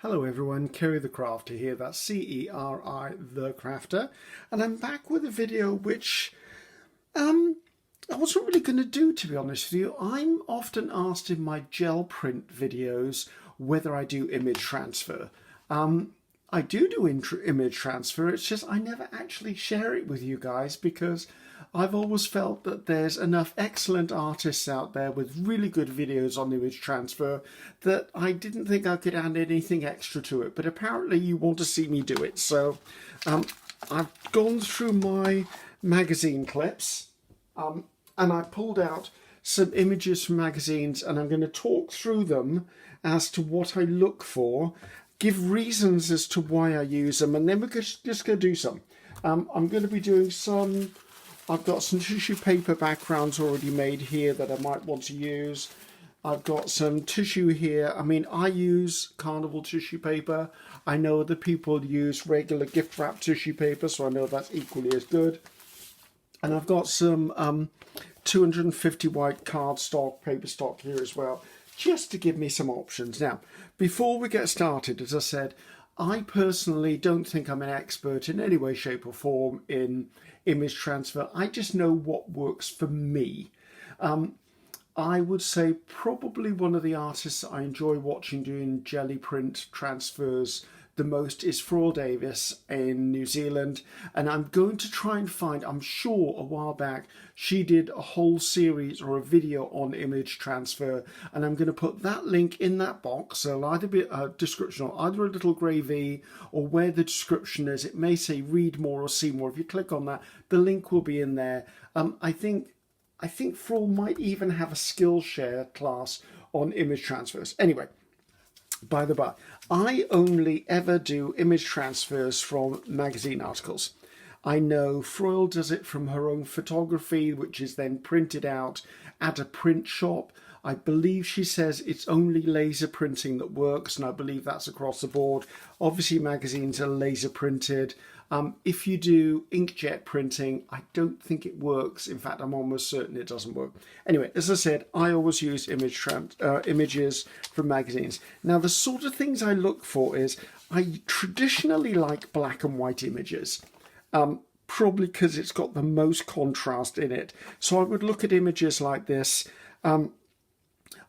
Hello everyone, Ceri the Crafter here, that's C-E-R-I the Crafter, and I'm back with a video which I wasn't really going to do, to be honest with you. I'm often asked in my gel print videos whether I do image transfer. I do image transfer, it's just I never actually share it with you guys because I've always felt that there's enough excellent artists out there with really good videos on image transfer that I didn't think I could add anything extra to it, but apparently you want to see me do it. So I've gone through my magazine clips and I pulled out some images from magazines and I'm going to talk through them as to what I look for, give reasons as to why I use them, and then we're just going to do some. I'm going to be doing some. I've got some tissue paper backgrounds already made here that I might want to use. I've got some tissue here. I mean, I use carnival tissue paper. I know other people use regular gift wrap tissue paper, so I know that's equally as good. And I've got some 250 white cardstock, paper stock here as well, just to give me some options. Now, before we get started, as I said, I personally don't think I'm an expert in any way, shape or form in image transfer. I just know what works for me. I would say probably one of the artists I enjoy watching doing jelly print transfers the most is Froyle Davis in New Zealand, and I'm going to try and find, I'm sure a while back she did a whole series or a video on image transfer, and I'm going to put that link in that box. So it'll either be a description or either a little grey V, or where the description is it may say read more or see more. If you click on that, the link will be in there. I think Froyle might even have a Skillshare class on image transfers. Anyway, by the by, I only ever do image transfers from magazine articles. I know Froyle does it from her own photography, which is then printed out at a print shop. I believe she says it's only laser printing that works, and I believe that's across the board. Obviously, magazines are laser printed. If you do inkjet printing, I don't think it works. In fact, I'm almost certain it doesn't work. Anyway, as I said, I always use images from magazines. Now, the sort of things I look for is I traditionally like black and white images, probably because it's got the most contrast in it. So I would look at images like this.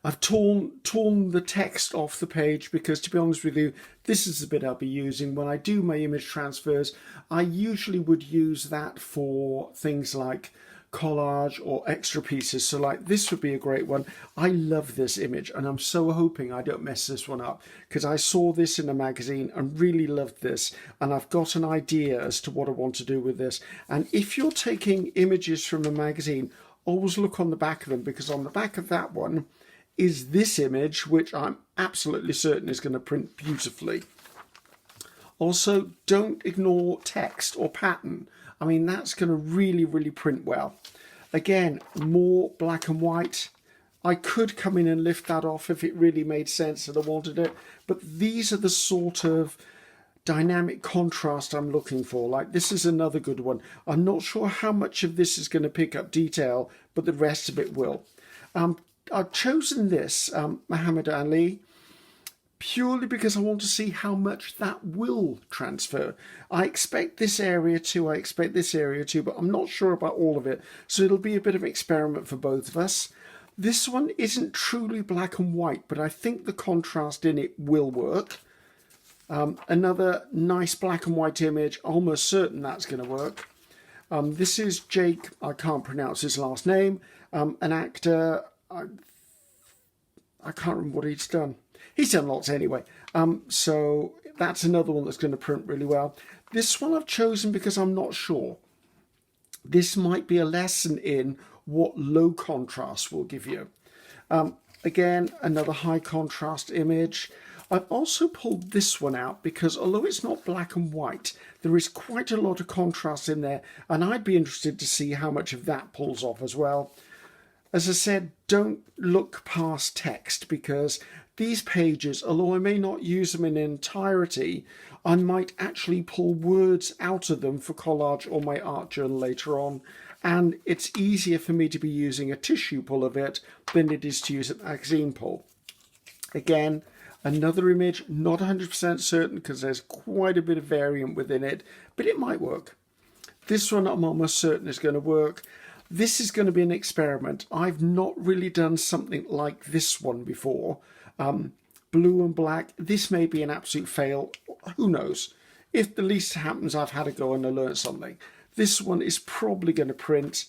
I've torn the text off the page because, to be honest with you, this is the bit I'll be using. When I do my image transfers, I usually would use that for things like collage or extra pieces. So like this would be a great one. I love this image and I'm so hoping I don't mess this one up because I saw this in a magazine and really loved this, and I've got an idea as to what I want to do with this. And if you're taking images from a magazine, always look on the back of them, because on the back of that one is this image, which I'm absolutely certain is going to print beautifully. Also, don't ignore text or pattern. I mean, that's going to really, really print well. Again, more black and white. I could come in and lift that off if it really made sense and I wanted it, but these are the sort of dynamic contrast I'm looking for. Like this is another good one. I'm not sure how much of this is going to pick up detail, but the rest of it will. I've chosen this, Muhammad Ali, purely because I want to see how much that will transfer. I expect this area too, but I'm not sure about all of it. So it'll be a bit of an experiment for both of us. This one isn't truly black and white, but I think the contrast in it will work. Another nice black and white image, almost certain that's going to work. This is Jake, I can't pronounce his last name, an actor. I can't remember what he's done. He's done lots anyway. So that's another one that's going to print really well. This one I've chosen because I'm not sure. This might be a lesson in what low contrast will give you. Again, another high contrast image. I've also pulled this one out because although it's not black and white, there is quite a lot of contrast in there, and I'd be interested to see how much of that pulls off as well. As I said, don't look past text, because these pages, although I may not use them in entirety, I might actually pull words out of them for collage or my art journal later on. And it's easier for me to be using a tissue pull of it than it is to use a magazine pull. Again, Another image, not 100% certain because there's quite a bit of variant within it, but it might work. This one I'm almost certain is going to work. This is going to be an experiment. I've not really done something like this one before. Blue and black. This may be an absolute fail. Who knows? If the least happens, I've had a go and I learned something. This one is probably going to print.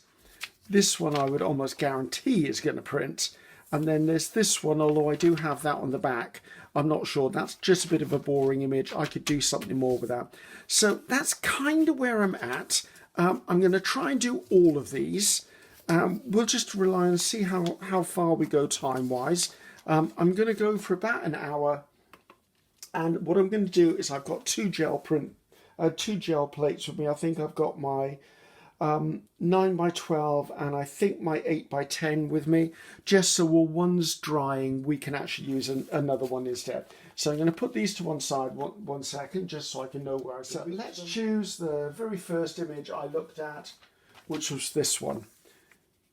This one I would almost guarantee is going to print. And then there's this one, although I do have that on the back. I'm not sure. That's just a bit of a boring image. I could do something more with that. So that's kind of where I'm at. I'm going to try and do all of these. We'll just rely and see how far we go time-wise. I'm going to go for about an hour. And what I'm going to do is I've got two gel plates with me. I think I've got my 9x12 and I think my 8x10 with me, just so while one's drying we can actually use another one instead. So I'm going to put these to one side one second, just so I can know where I set. Let's choose the very first image I looked at, which was this one.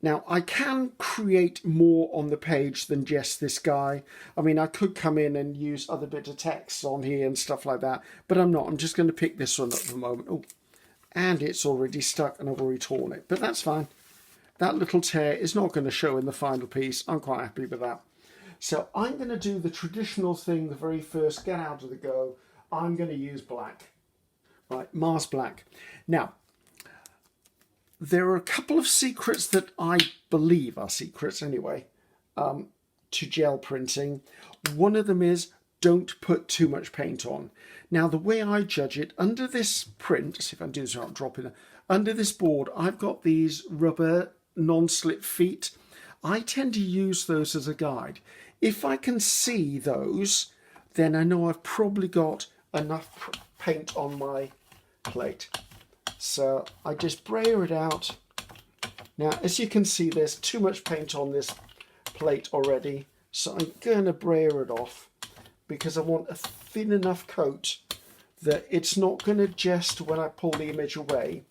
Now I can create more on the page than just this guy. I mean, I could come in and use other bits of text on here and stuff like that, but I'm not. I'm just going to pick this one at the moment. Oh, and it's already stuck and I've already torn it, but that's fine. That little tear is not going to show in the final piece. I'm quite happy with that. So I'm going to do the traditional thing, the very first get out of the go. I'm going to use black. Right, Mars black. Now, there are a couple of secrets that I believe are secrets anyway, to gel printing. One of them is don't put too much paint on. Now, the way I judge it, under this print, see if I can do this without dropping it, under this board, I've got these rubber non-slip feet. I tend to use those as a guide. If I can see those, then I know I've probably got enough paint on my plate. So I just brayer it out. Now, as you can see, there's too much paint on this plate already. So I'm going to brayer it off because I want a thin enough coat that it's not going to just, when I pull the image away,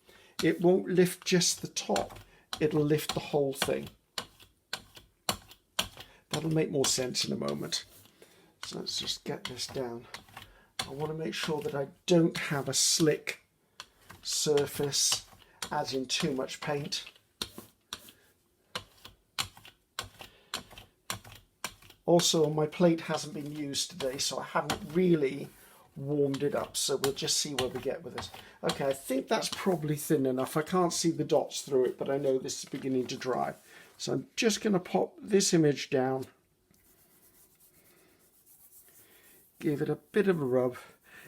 it won't lift just the top. It'll lift the whole thing. That'll make more sense in a moment. So let's just get this down. I want to make sure that I don't have a slick surface, as in too much paint. Also, my plate hasn't been used today, so I haven't really warmed it up, so we'll just see where we get with it. Okay, I think that's probably thin enough. I can't see the dots through it, but I know this is beginning to dry. So I'm just going to pop this image down, give it a bit of a rub.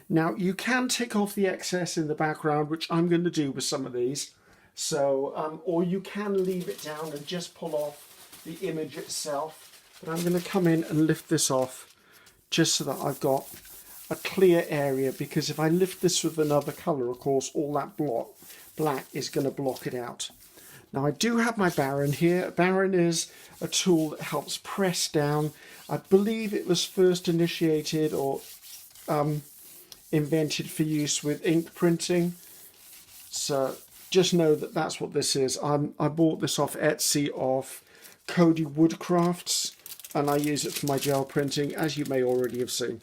Now, you can take off the excess in the background, which I'm going to do with some of these. So, or you can leave it down and just pull off the image itself. But I'm going to come in and lift this off just so that I've got a clear area, because if I lift this with another colour, of course, all that black is going to block it out. Now, I do have my Baron here. Baron is a tool that helps press down. I believe it was first initiated or invented for use with ink printing. So just know that that's what this is. I bought this off Etsy off Cody Woodcrafts, and I use it for my gel printing, as you may already have seen.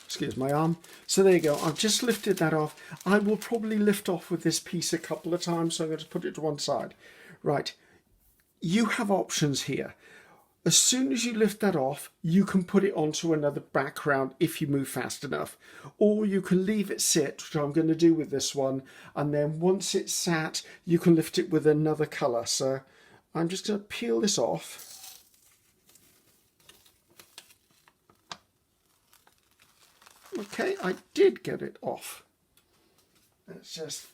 Excuse my arm. So there you go. I've just lifted that off. I will probably lift off with this piece a couple of times, so I'm going to put it to one side. Right. You have options here. As soon as you lift that off, you can put it onto another background if you move fast enough. Or you can leave it sit, which I'm going to do with this one. And then once it's sat, you can lift it with another colour. So I'm just going to peel this off. Okay, I did get it off. Let's just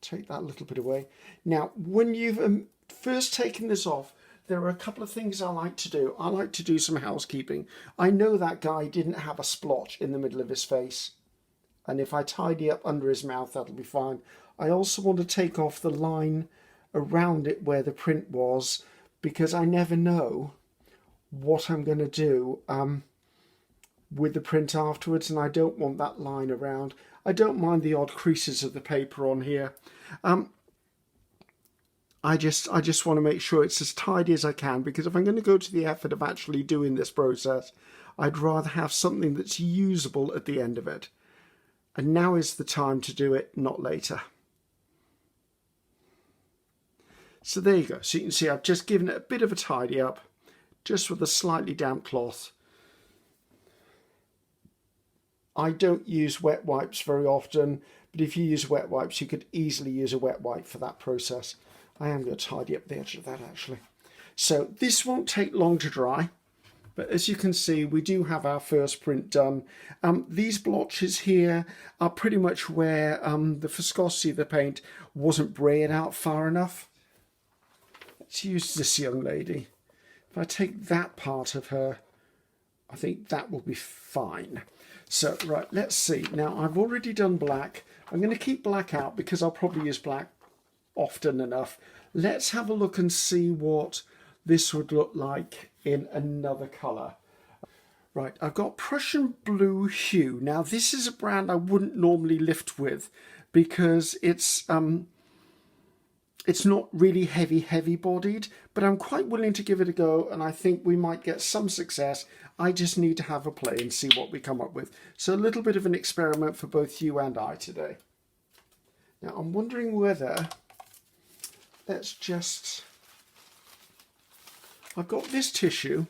take that little bit away. Now, when you've first taken this off, there are a couple of things I like to do. I like to do some housekeeping. I know that guy didn't have a splotch in the middle of his face. And if I tidy up under his mouth, that'll be fine. I also want to take off the line around it where the print was, because I never know what I'm going to do with the print afterwards, and I don't want that line around. I don't mind the odd creases of the paper on here. I just want to make sure it's as tidy as I can, because if I'm going to go to the effort of actually doing this process, I'd rather have something that's usable at the end of it. And now is the time to do it, not later. So there you go. So you can see I've just given it a bit of a tidy up, just with a slightly damp cloth. I don't use wet wipes very often, but if you use wet wipes, you could easily use a wet wipe for that process. I am going to tidy up the edge of that actually. So this won't take long to dry, but as you can see, we do have our first print done. These blotches here are pretty much where the viscosity of the paint wasn't brayed out far enough. Let's use this young lady. If I take that part of her, I think that will be fine. So, right, let's see. Now, I've already done black. I'm going to keep black out because I'll probably use black often enough. Let's have a look and see what this would look like in another colour. Right, I've got Prussian Blue Hue. Now, this is a brand I wouldn't normally lift with because it's not really heavy bodied, but I'm quite willing to give it a go, and I think we might get some success. I just need to have a play and see what we come up with. So a little bit of an experiment for both you and I today. Now I'm wondering whether, I've got this tissue,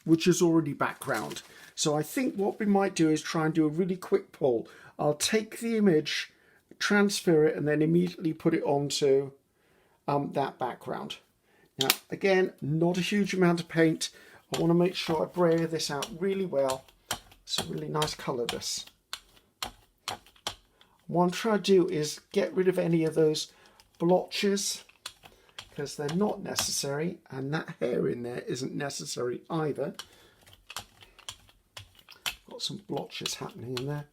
which is already background. So I think what we might do is try and do a really quick pull. I'll take the image, transfer it, and then immediately put it onto that background. Now again, not a huge amount of paint. I want to make sure I brayer this out really well. It's a really nice colour, this. What I'm trying to do is get rid of any of those blotches because they're not necessary, and that hair in there isn't necessary either. Got some blotches happening in there.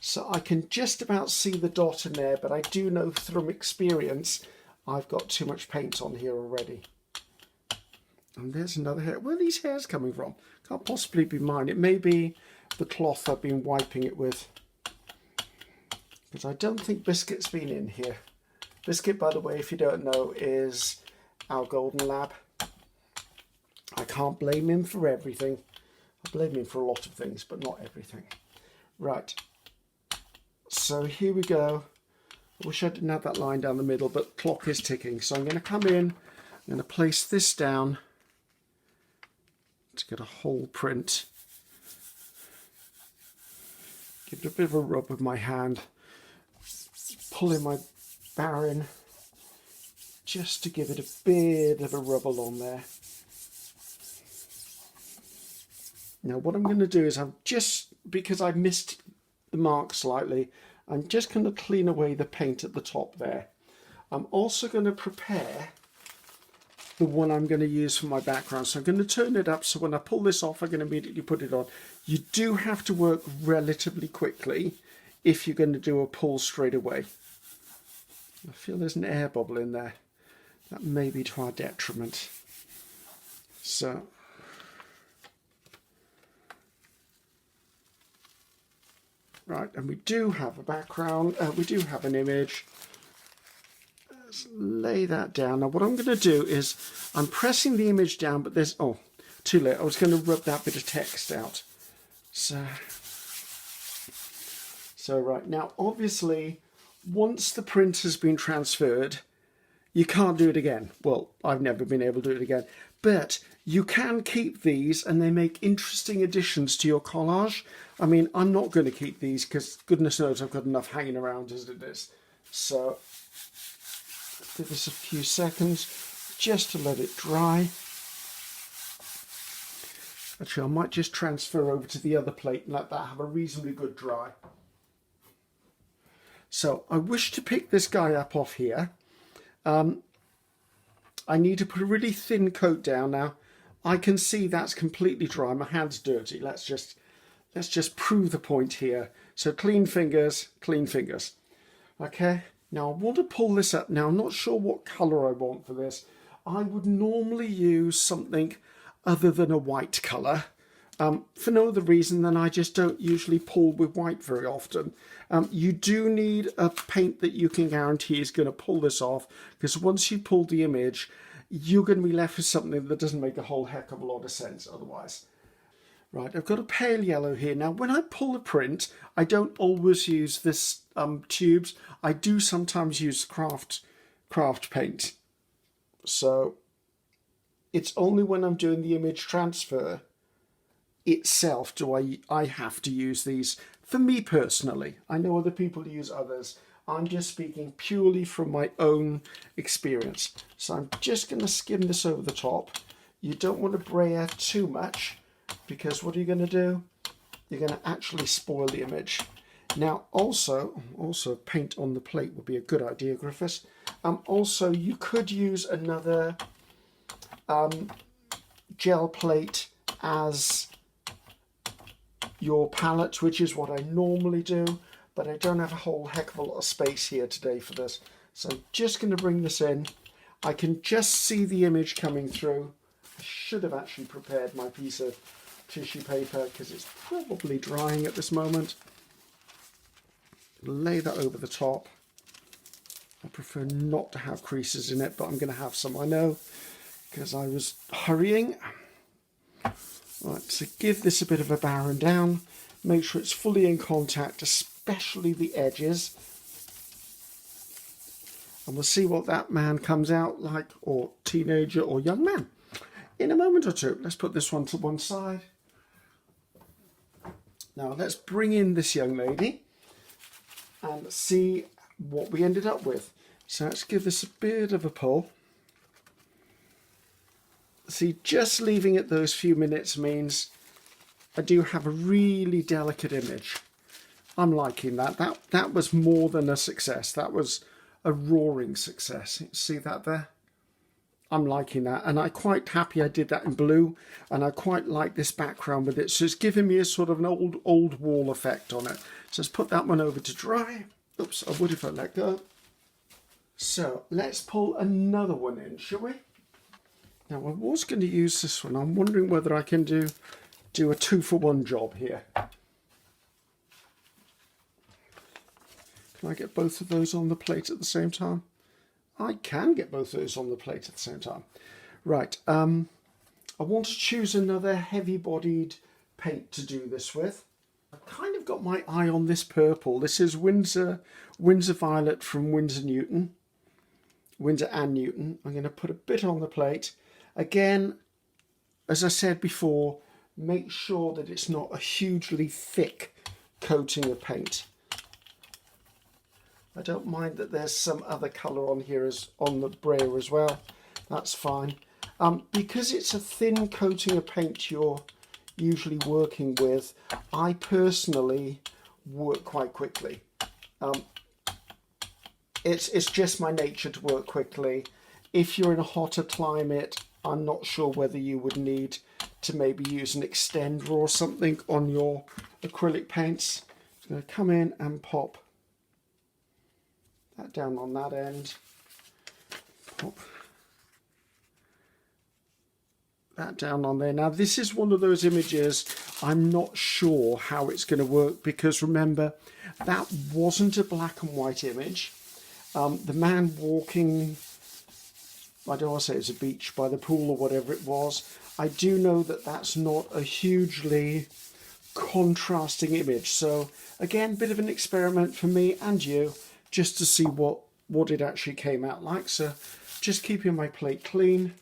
So I can just about see the dot in there, but I do know from experience I've got too much paint on here already. And there's another hair. Where are these hairs coming from? Can't possibly be mine. It may be the cloth I've been wiping it with. But I don't think Biscuit's been in here. Biscuit, by the way, if you don't know, is our golden lab. I can't blame him for everything. I blame him for a lot of things, but not everything. Right. So here we go. I wish I didn't have that line down the middle, but clock is ticking. So I'm going to come in, I'm going to place this down to get a whole print. Give it a bit of a rub with my hand. Pull in my barren just to give it a bit of a rub along there. Now what I'm going to do is because I missed the mark slightly, I'm just going to clean away the paint at the top there. I'm also going to prepare the one I'm going to use for my background. So I'm going to turn it up so when I pull this off, I can immediately put it on. You do have to work relatively quickly if you're going to do a pull straight away. I feel there's an air bubble in there. That may be to our detriment. So right, and we do have a background, we do have an image. Let's lay that down. Now what I'm going to do is, I'm pressing the image down, but there's, oh, too late. I was going to rub that bit of text out. So right, now obviously, once the print has been transferred, you can't do it again. Well, I've never been able to do it again. But you can keep these and they make interesting additions to your collage. I mean, I'm not going to keep these because goodness knows I've got enough hanging around as it is. So give this a few seconds just to let it dry. Actually, I might just transfer over to the other plate and let that have a reasonably good dry. So I wish to pick this guy up off here. I need to put a really thin coat down now. I can see that's completely dry. My hand's dirty. Let's just prove the point here. So clean fingers, clean fingers. Okay, now I want to pull this up. Now I'm not sure what colour I want for this. I would normally use something other than a white colour. for no other reason than I just don't usually pull with white very often. You do need a paint that you can guarantee is going to pull this off, because once you pull the image, you're going to be left with something that doesn't make a whole heck of a lot of sense otherwise. Right, I've got a pale yellow here. Now, when I pull a print, I don't always use this tubes. I do sometimes use craft paint. So it's only when I'm doing the image transfer itself do I have to use these. For me personally, I know other people use others. I'm just speaking purely from my own experience. So I'm just going to skim this over the top. You don't want to brayer too much, because what are you going to do? You're going to actually spoil the image. Now also paint on the plate would be a good idea, Griffiths. Also, you could use another gel plate as your palette, which is what I normally do, but I don't have a whole heck of a lot of space here today for this. So I'm just going to bring this in. I can just see the image coming through. I should have actually prepared my piece of tissue paper because it's probably drying at this moment. Lay that over the top. I prefer not to have creases in it, but I'm going to have some, I know, because I was hurrying. Right, so give this a bit of a barren down. Make sure it's fully in contact, especially the edges. And we'll see what that man comes out like, or teenager or young man, in a moment or two. Let's put this one to one side. Now let's bring in this young lady and see what we ended up with. So let's give this a bit of a pull. See, just leaving it those few minutes means I do have a really delicate image. I'm liking that. That was more than a success. That was a roaring success. See that there? I'm liking that, and I'm quite happy I did that in blue, and I quite like this background with it. So it's giving me a sort of an old wall effect on it. So let's put that one over to dry. Oops, I would if I let go. So let's pull another one in, shall we? Now I was going to use this one. I'm wondering whether I can do a 2-for-1 job here. Can I get both of those on the plate at the same time? I can get both of those on the plate at the same time. Right, I want to choose another heavy-bodied paint to do this with. I've kind of got my eye on this purple. This is Winsor Violet from Winsor and Newton. I'm going to put a bit on the plate. Again, as I said before, make sure that it's not a hugely thick coating of paint. I don't mind that there's some other colour on here as on the brayer as well. That's fine. Because it's a thin coating of paint you're usually working with, I personally work quite quickly. It's just my nature to work quickly. If you're in a hotter climate, I'm not sure whether you would need to maybe use an extender or something on your acrylic paints. I'm going to come in and pop that down on that end. Pop that down on there. Now this is one of those images I'm not sure how it's going to work, because remember, that wasn't a black and white image. The man walking, I don't want to say it's a beach by the pool or whatever it was. I do know that that's not a hugely contrasting image. So again, bit of an experiment for me and you, just to see what it actually came out like. So just keeping my plate clean.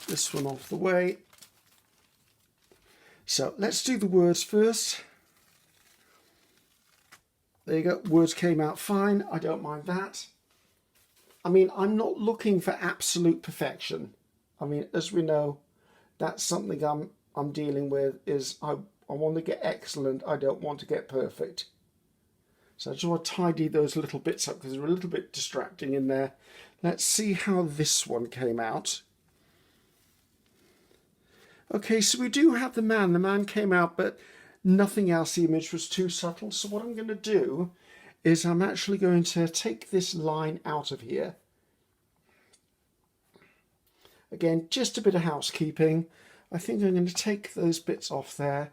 This one off the way. So let's do the words first. There you go, words came out fine. I don't mind that. I mean, I'm not looking for absolute perfection. I mean, as we know, that's something I'm dealing with, is I want to get excellent. I don't want to get perfect. So I just want to tidy those little bits up because they're a little bit distracting in there. Let's see how this one came out. Okay, so we do have the man. The man came out, but nothing else. The image was too subtle. So what I'm going to do is I'm actually going to take this line out of here. Again, just a bit of housekeeping. I think I'm going to take those bits off there.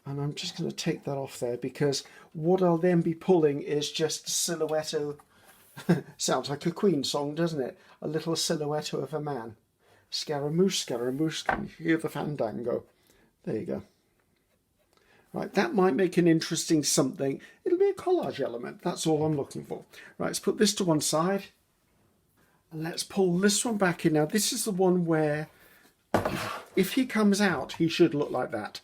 And I'm just going to take that off there, because what I'll then be pulling is just a silhouette of, sounds like a Queen song, doesn't it? A little silhouette of a man. Scaramouche, Scaramouche, can you hear the fandango? There you go. Right, that might make an interesting something. It'll be a collage element. That's all I'm looking for. Right, let's put this to one side. And let's pull this one back in. Now, this is the one where if he comes out, he should look like that.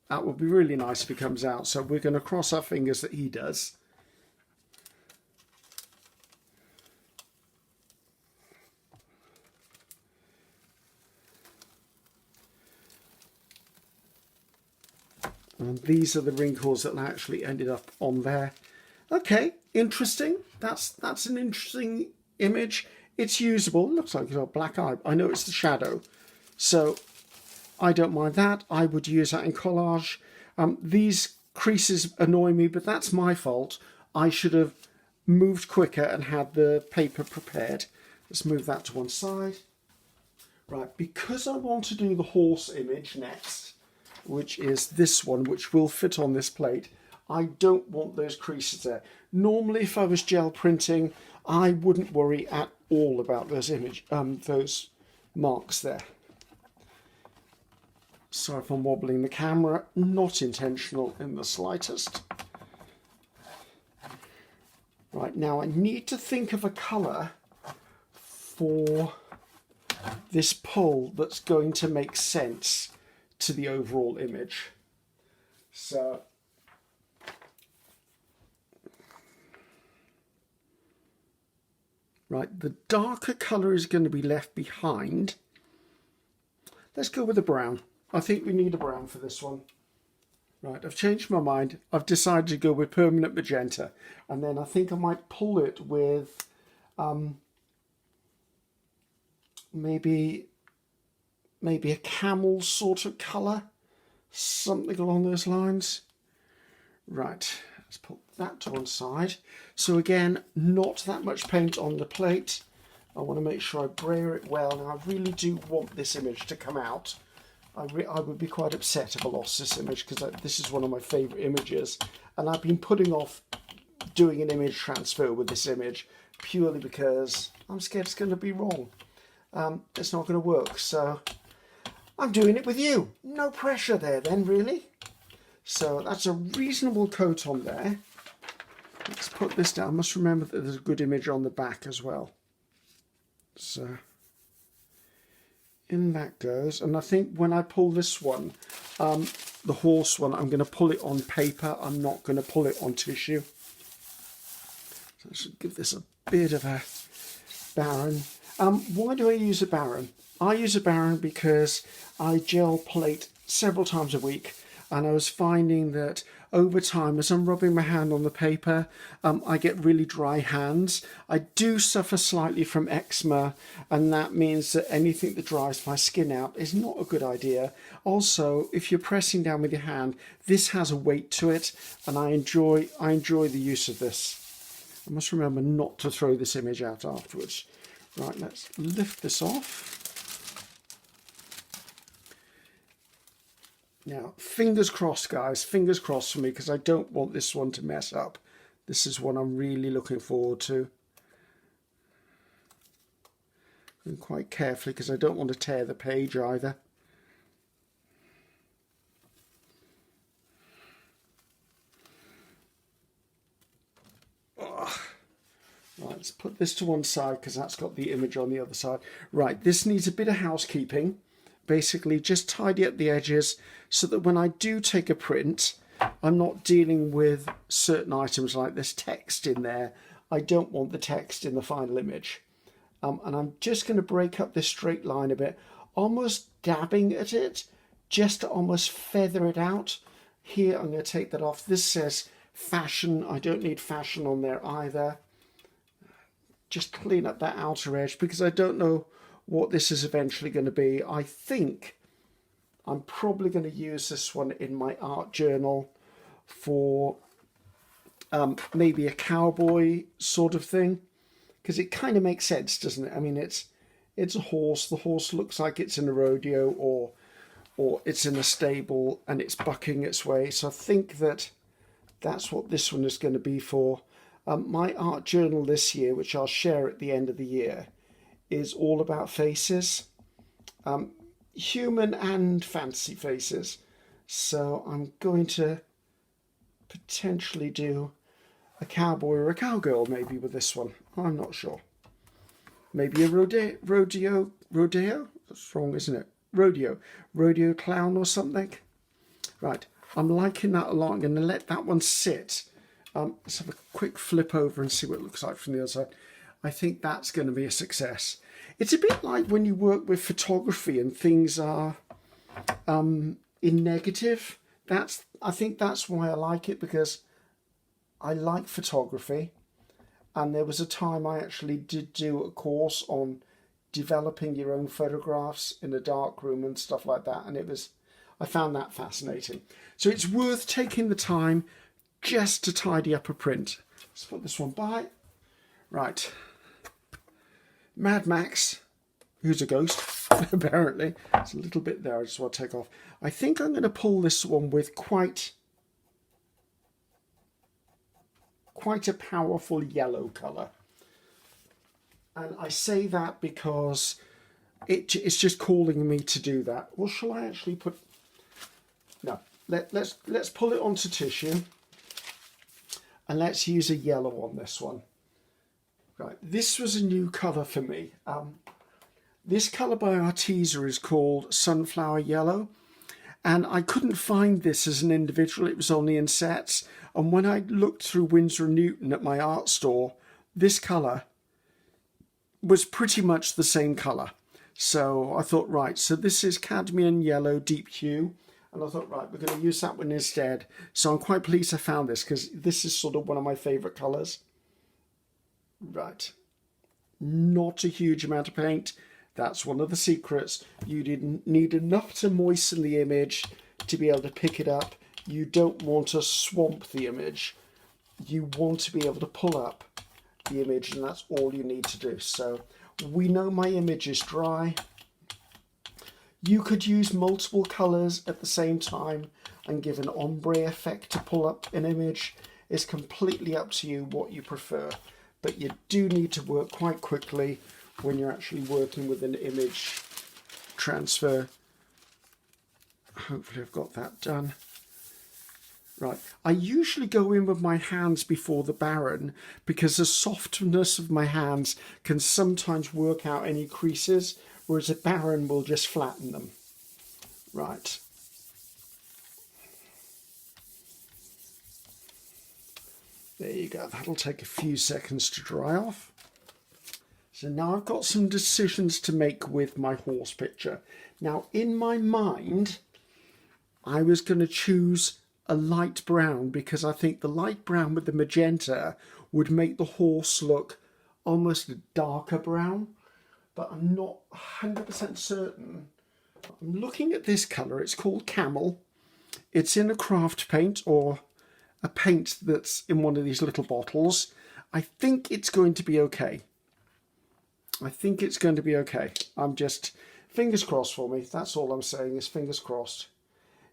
That would be really nice if he comes out. So we're going to cross our fingers that he does. And these are the wrinkles that actually ended up on there. Okay, interesting. That's an interesting image. It's usable. Looks like it's got a black eye. I know it's the shadow, so I don't mind that. I would use that in collage. These creases annoy me, but that's my fault. I should have moved quicker and had the paper prepared. Let's move that to one side. Right, because I want to do the horse image next, which is this one, which will fit on this plate, I don't want those creases there. Normally, if I was gel printing, I wouldn't worry at all about those those marks there. Sorry if I'm wobbling the camera, not intentional in the slightest. Right, now I need to think of a colour for this pull that's going to make sense to the overall image. So right, the darker colour is going to be left behind. Let's go with the brown. I think we need a brown for this one. Right, I've changed my mind. I've decided to go with permanent magenta, and then I think I might pull it with maybe a camel sort of colour, something along those lines. Right, let's put that to one side. So again, not that much paint on the plate. I want to make sure I brayer it well. Now, I really do want this image to come out. I would be quite upset if I lost this image, because this is one of my favourite images, and I've been putting off doing an image transfer with this image purely because I'm scared it's going to be wrong. It's not going to work, so I'm doing it with you. No pressure there then, really. So that's a reasonable coat on there. Let's put this down. I must remember that there's a good image on the back as well. So in that goes. And I think when I pull this one, the horse one, I'm going to pull it on paper. I'm not going to pull it on tissue. So I should give this a bit of a barren. Why do I use a barren? I use a barren because I gel plate several times a week, and I was finding that over time, as I'm rubbing my hand on the paper, I get really dry hands. I do suffer slightly from eczema, and that means that anything that dries my skin out is not a good idea. Also, if you're pressing down with your hand, this has a weight to it, and I enjoy the use of this. I must remember not to throw this image out afterwards. Right, let's lift this off. Now, fingers crossed, guys, fingers crossed for me, because I don't want this one to mess up. This is one I'm really looking forward to. And quite carefully, because I don't want to tear the page either. Ugh. Right, let's put this to one side, because that's got the image on the other side. Right, this needs a bit of housekeeping. Basically, just tidy up the edges so that when I do take a print, I'm not dealing with certain items like this text in there. I don't want the text in the final image. And I'm just going to break up this straight line a bit, almost dabbing at it, just to almost feather it out. Here, I'm going to take that off. This says fashion. I don't need fashion on there either. Just clean up that outer edge, because I don't know what this is eventually going to be. I think I'm probably going to use this one in my art journal for maybe a cowboy sort of thing, because it kind of makes sense, doesn't it? I mean, it's it's a horse. The horse looks like it's in a rodeo or it's in a stable and it's bucking its way. So I think that's what this one is going to be for. My art journal this year, which I'll share at the end of the year, is all about faces, human and fancy faces. So I'm going to potentially do a cowboy or a cowgirl maybe with this one. I'm not sure. Maybe a rodeo? That's wrong, isn't it? Rodeo clown or something. Right, I'm liking that a lot. I'm going to let that one sit. Let's have a quick flip over and see what it looks like from the other side. I think that's going to be a success. It's a bit like when you work with photography and things are in negative. I think that's why I like it, because I like photography. And there was a time I actually did do a course on developing your own photographs in a dark room and stuff like that. And I found that fascinating. So it's worth taking the time just to tidy up a print. Let's put this one by. Right. Mad Max, who's a ghost, apparently. It's a little bit there, I just want to take off. I think I'm going to pull this one with quite a powerful yellow colour. And I say that because it's just calling me to do that. Well, shall I actually put... No, let's pull it onto tissue. And let's use a yellow on this one. Right, this was a new colour for me. This colour by Arteza is called Sunflower Yellow. And I couldn't find this as an individual, it was only in sets. And when I looked through Winsor & Newton at my art store, this colour was pretty much the same colour. So I thought, right, so this is cadmium yellow, deep hue. And I thought, right, we're going to use that one instead. So I'm quite pleased I found this, because this is sort of one of my favourite colours. Right. Not a huge amount of paint. That's one of the secrets. You didn't need enough to moisten the image to be able to pick it up. You don't want to swamp the image. You want to be able to pull up the image, and that's all you need to do. So we know my image is dry. You could use multiple colours at the same time and give an ombre effect to pull up an image. It's completely up to you what you prefer. But you do need to work quite quickly when you're actually working with an image transfer. Hopefully I've got that done. Right, I usually go in with my hands before the Baron, because the softness of my hands can sometimes work out any creases, whereas a Baron will just flatten them. Right. There you go, that'll take a few seconds to dry off. So now I've got some decisions to make with my horse picture. Now in my mind, I was going to choose a light brown, because I think the light brown with the magenta would make the horse look almost a darker brown, but I'm not 100% certain. I'm looking at this colour, it's called Camel. It's in a craft paint, or a paint that's in one of these little bottles. I think it's going to be okay. I think it's going to be okay. I'm just, fingers crossed for me. That's all I'm saying, is fingers crossed.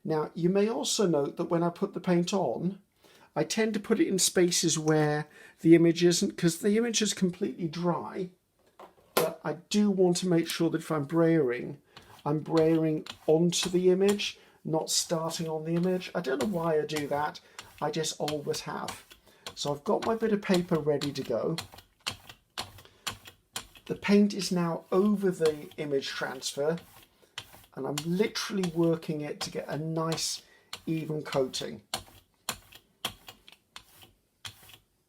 Now, you may also note that when I put the paint on, I tend to put it in spaces where the image isn't, because the image is completely dry. But I do want to make sure that if I'm brayering onto the image, not starting on the image. I don't know why I do that. I just always have. So I've got my bit of paper ready to go. The paint is now over the image transfer, and I'm literally working it to get a nice even coating.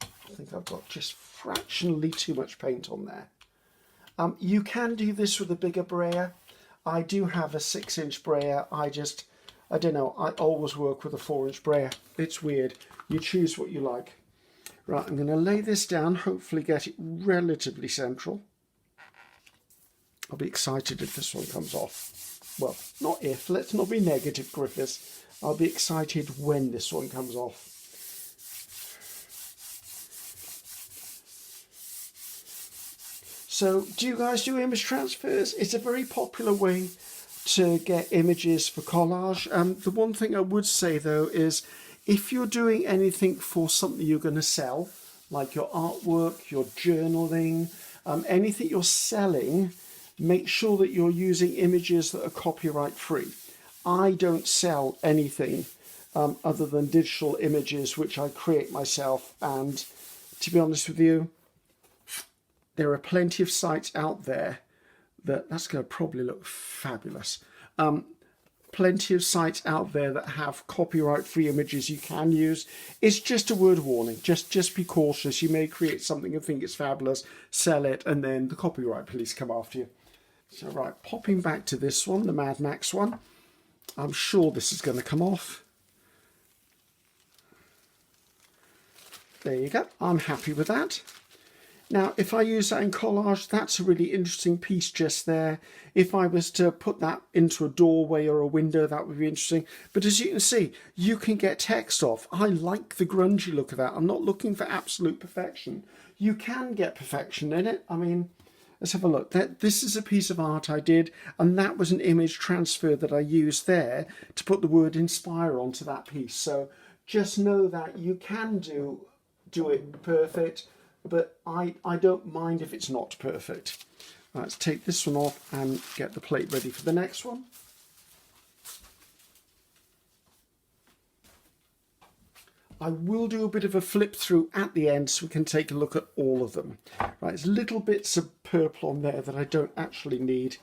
I think I've got just fractionally too much paint on there. You can do this with a bigger brayer. I do have a 6-inch brayer. I don't know, I always work with a 4-inch brayer. It's weird. You choose what you like. Right, I'm going to lay this down, hopefully get it relatively central. I'll be excited if this one comes off. Well, not if, let's not be negative, Griffiths. I'll be excited when this one comes off. So do you guys do image transfers? It's a very popular way to get images for collage. The one thing I would say though is if you're doing anything for something you're going to sell, like your artwork, your journaling, anything you're selling, make sure that you're using images that are copyright free. I don't sell anything other than digital images which I create myself, and to be honest with you, there are plenty of sites out there that's going to probably look fabulous. Plenty of sites out there that have copyright free images you can use. It's just a word of warning. Just be cautious. You may create something and think it's fabulous, sell it, and then the copyright police come after you. So right, popping back to this one, the Mad Max one. I'm sure this is going to come off. There you go. I'm happy with that. Now, if I use that in collage, that's a really interesting piece just there. If I was to put that into a doorway or a window, that would be interesting. But as you can see, you can get text off. I like the grungy look of that. I'm not looking for absolute perfection. You can get perfection in it. I mean, let's have a look. This is a piece of art I did, and that was an image transfer that I used there to put the word inspire onto that piece. So just know that you can do it perfect, but I don't mind if it's not perfect. Let's take this one off and get the plate ready for the next one. I will do a bit of a flip through at the end so we can take a look at all of them. Right, there's little bits of purple on there that I don't actually need.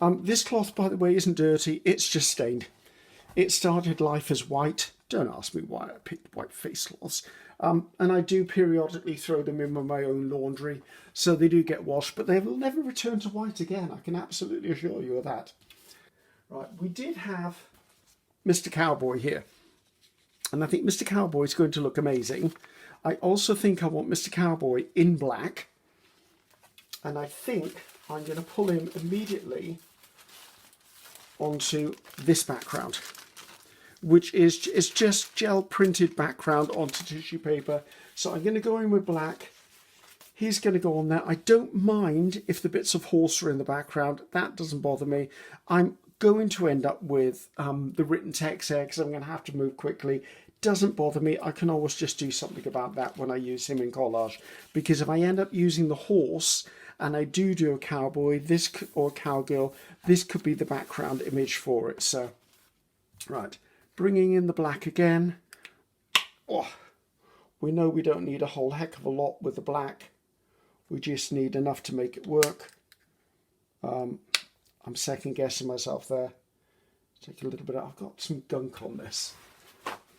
This cloth, by the way, isn't dirty, it's just stained. It started life as white. Don't ask me why I picked white face cloths. And I do periodically throw them in with my own laundry, so they do get washed, but they will never return to white again. I can absolutely assure you of that. Right, we did have Mr. Cowboy here, and I think Mr. Cowboy is going to look amazing. I also think I want Mr. Cowboy in black, and I think I'm going to pull him immediately onto this background, which is just gel printed background onto tissue paper. So I'm going to go in with black. He's going to go on there. I don't mind if the bits of horse are in the background. That doesn't bother me. I'm going to end up with the written text there because I'm going to have to move quickly. Doesn't bother me. I can always just do something about that when I use him in collage. Because if I end up using the horse and I do a cowboy or a cowgirl, this could be the background image for it. So, right. Bringing in the black again. Oh, we know we don't need a whole heck of a lot with the black. We just need enough to make it work. I'm second guessing myself there. Take a little bit out. I've got some gunk on this.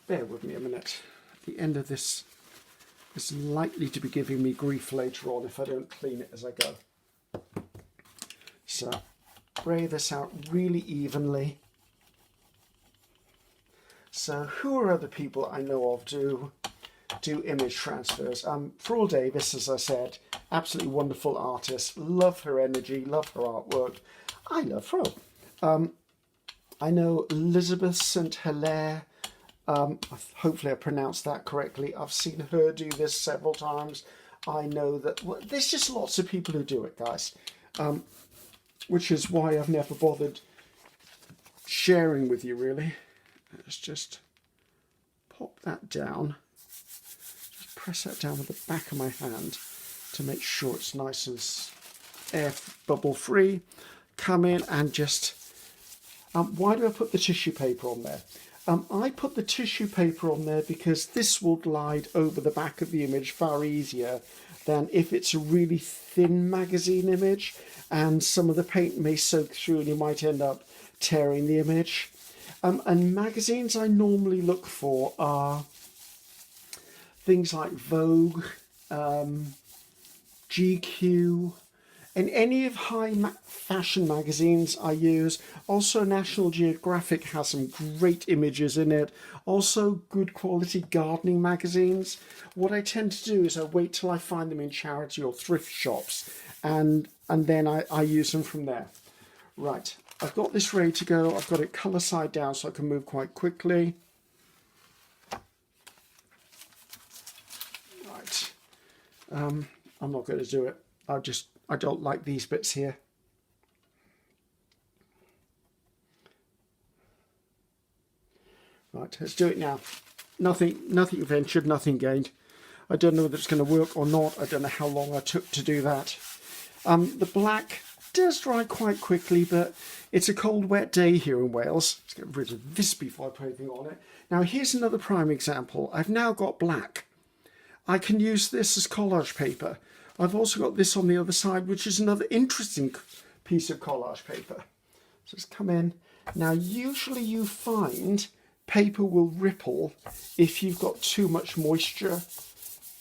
Bear with me a minute. The end of this is likely to be giving me grief later on if I don't clean it as I go. So, spray this out really evenly. So who are other people I know of do image transfers? Frol Davis, as I said, absolutely wonderful artist. Love her energy, love her artwork. I love Frol. I know Elizabeth St. Hilaire. Hopefully I pronounced that correctly. I've seen her do this several times. I know that there's just lots of people who do it, guys. Which is why I've never bothered sharing with you, really. Let's just pop that down. Just press that down with the back of my hand to make sure it's nice and air bubble free. Come in and just... why do I put the tissue paper on there? I put the tissue paper on there because this will glide over the back of the image far easier than if it's a really thin magazine image and some of the paint may soak through and you might end up tearing the image. And magazines I normally look for are things like Vogue, GQ, and any of high fashion magazines I use. Also, National Geographic has some great images in it. Also, good quality gardening magazines. What I tend to do is I wait till I find them in charity or thrift shops, and then I use them from there. Right. I've got this ready to go. I've got it colour side down so I can move quite quickly. Right. I'm not going to do it. I don't like these bits here. Right, let's do it now. Nothing ventured, nothing gained. I don't know whether it's going to work or not. I don't know how long I took to do that. The black does dry quite quickly, but it's a cold, wet day here in Wales. Let's get rid of this before I put anything on it. Now, here's another prime example. I've now got black. I can use this as collage paper. I've also got this on the other side, which is another interesting piece of collage paper. So let's come in. Now, usually you find paper will ripple if you've got too much moisture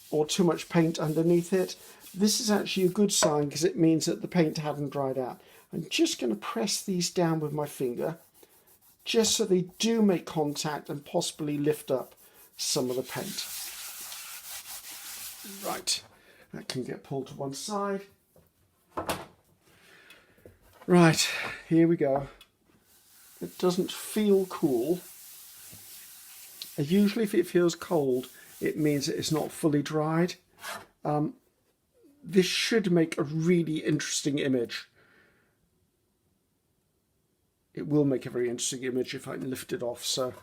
or too much paint underneath it. This is actually a good sign because it means that the paint hadn't dried out. I'm just going to press these down with my finger just so they do make contact and possibly lift up some of the paint. Right, that can get pulled to one side. Right, here we go. It doesn't feel cool. Usually if it feels cold, it means that it's not fully dried. This should make a really interesting image. It will make a very interesting image if I can lift it off. So,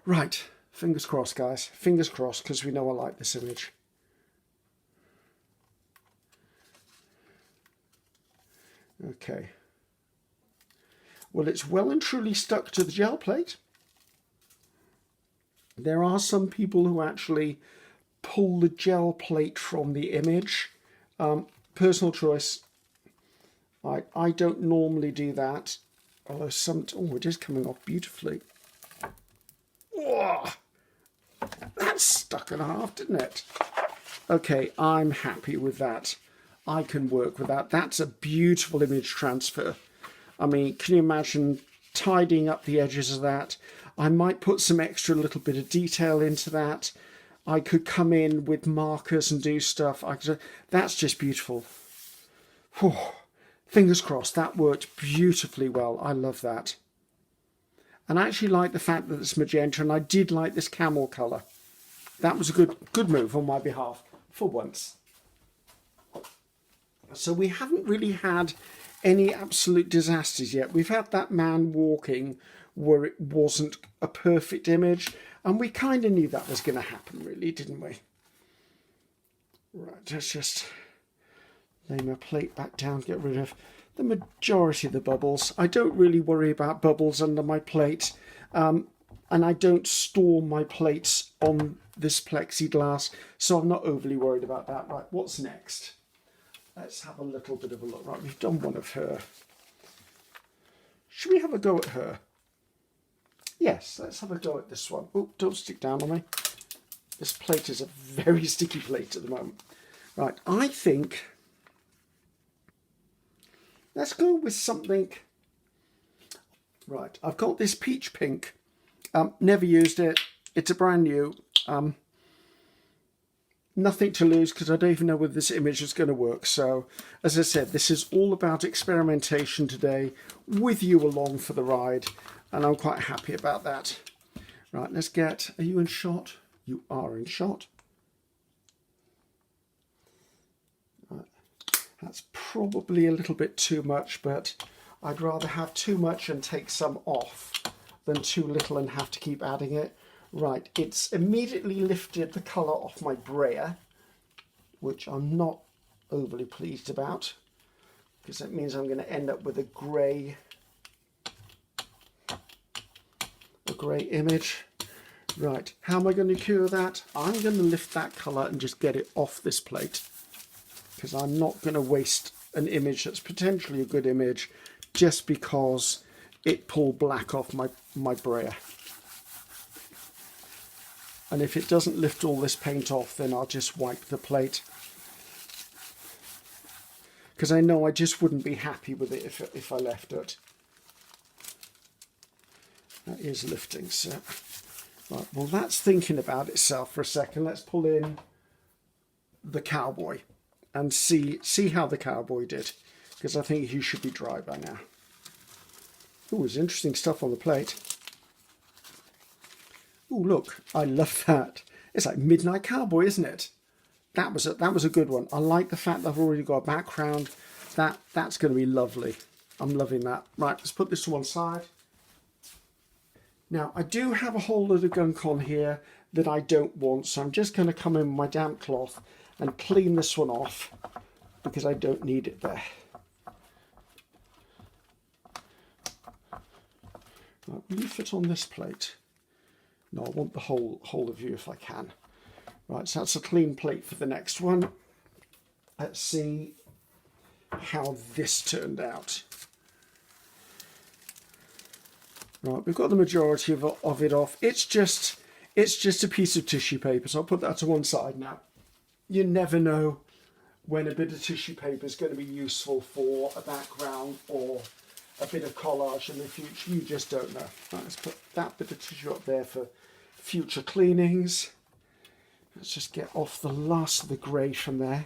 right, fingers crossed, guys. Fingers crossed, because we know I like this image. Okay. Well, it's well and truly stuck to the gel plate. There are some people who actually pull the gel plate from the image. Personal choice. I don't normally do that. Although it is coming off beautifully. Oh, that's stuck in half, didn't it? Okay, I'm happy with that. I can work with that. That's a beautiful image transfer. I mean, can you imagine tidying up the edges of that? I might put some extra little bit of detail into that. I could come in with markers and do stuff. That's just beautiful. Whew. Fingers crossed, that worked beautifully well. I love that. And I actually like the fact that it's magenta, and I did like this camel colour. That was a good move on my behalf, for once. So we haven't really had any absolute disasters yet. We've had that man walking where it wasn't a perfect image, and we kind of knew that was going to happen, really, didn't we? Right, let's just lay my plate back down, get rid of the majority of the bubbles. I don't really worry about bubbles under my plate, and I don't store my plates on this plexiglass, so I'm not overly worried about that. Right, what's next? Let's have a little bit of a look. Right, we've done one of her. Should we have a go at her? Yes, let's have a go at this one. Oh, don't stick down on me. This plate is a very sticky plate at the moment. Right, I think let's go with something. Right, I've got this peach pink. Never used it. It's a brand new. Nothing to lose because I don't even know whether this image is going to work. So, as I said, this is all about experimentation today with you along for the ride. And I'm quite happy about that. Right, let's get... Are you in shot? You are in shot. Right. That's probably a little bit too much, but I'd rather have too much and take some off than too little and have to keep adding it. Right, it's immediately lifted the colour off my brayer, which I'm not overly pleased about, because that means I'm going to end up with a grey image. Right, how am I going to cure that? I'm going to lift that colour and just get it off this plate, because I'm not going to waste an image that's potentially a good image just because it pulled black off my brayer. And if it doesn't lift all this paint off, then I'll just wipe the plate, because I know I just wouldn't be happy with it if I left it. That is lifting, so right, well, that's thinking about itself for a second. Let's pull in the cowboy and see how the cowboy did, because I think he should be dry by now. Oh, there's interesting stuff on the plate. Oh, look, I love that. It's like Midnight Cowboy, isn't it? that was a good one. I like the fact that I've already got a background. That's going to be lovely. I'm loving that. Right, let's put this to one side. Now, I do have a whole lot of gunk on here that I don't want, so I'm just going to come in with my damp cloth and clean this one off because I don't need it there. Right, will you fit on this plate? No, I want the whole of you if I can. Right, so that's a clean plate for the next one. Let's see how this turned out. Right, we've got the majority of it off. It's just a piece of tissue paper, so I'll put that to one side now. You never know when a bit of tissue paper is going to be useful for a background or a bit of collage in the future. You just don't know. Right, let's put that bit of tissue up there for future cleanings. Let's just get off the last of the grey from there.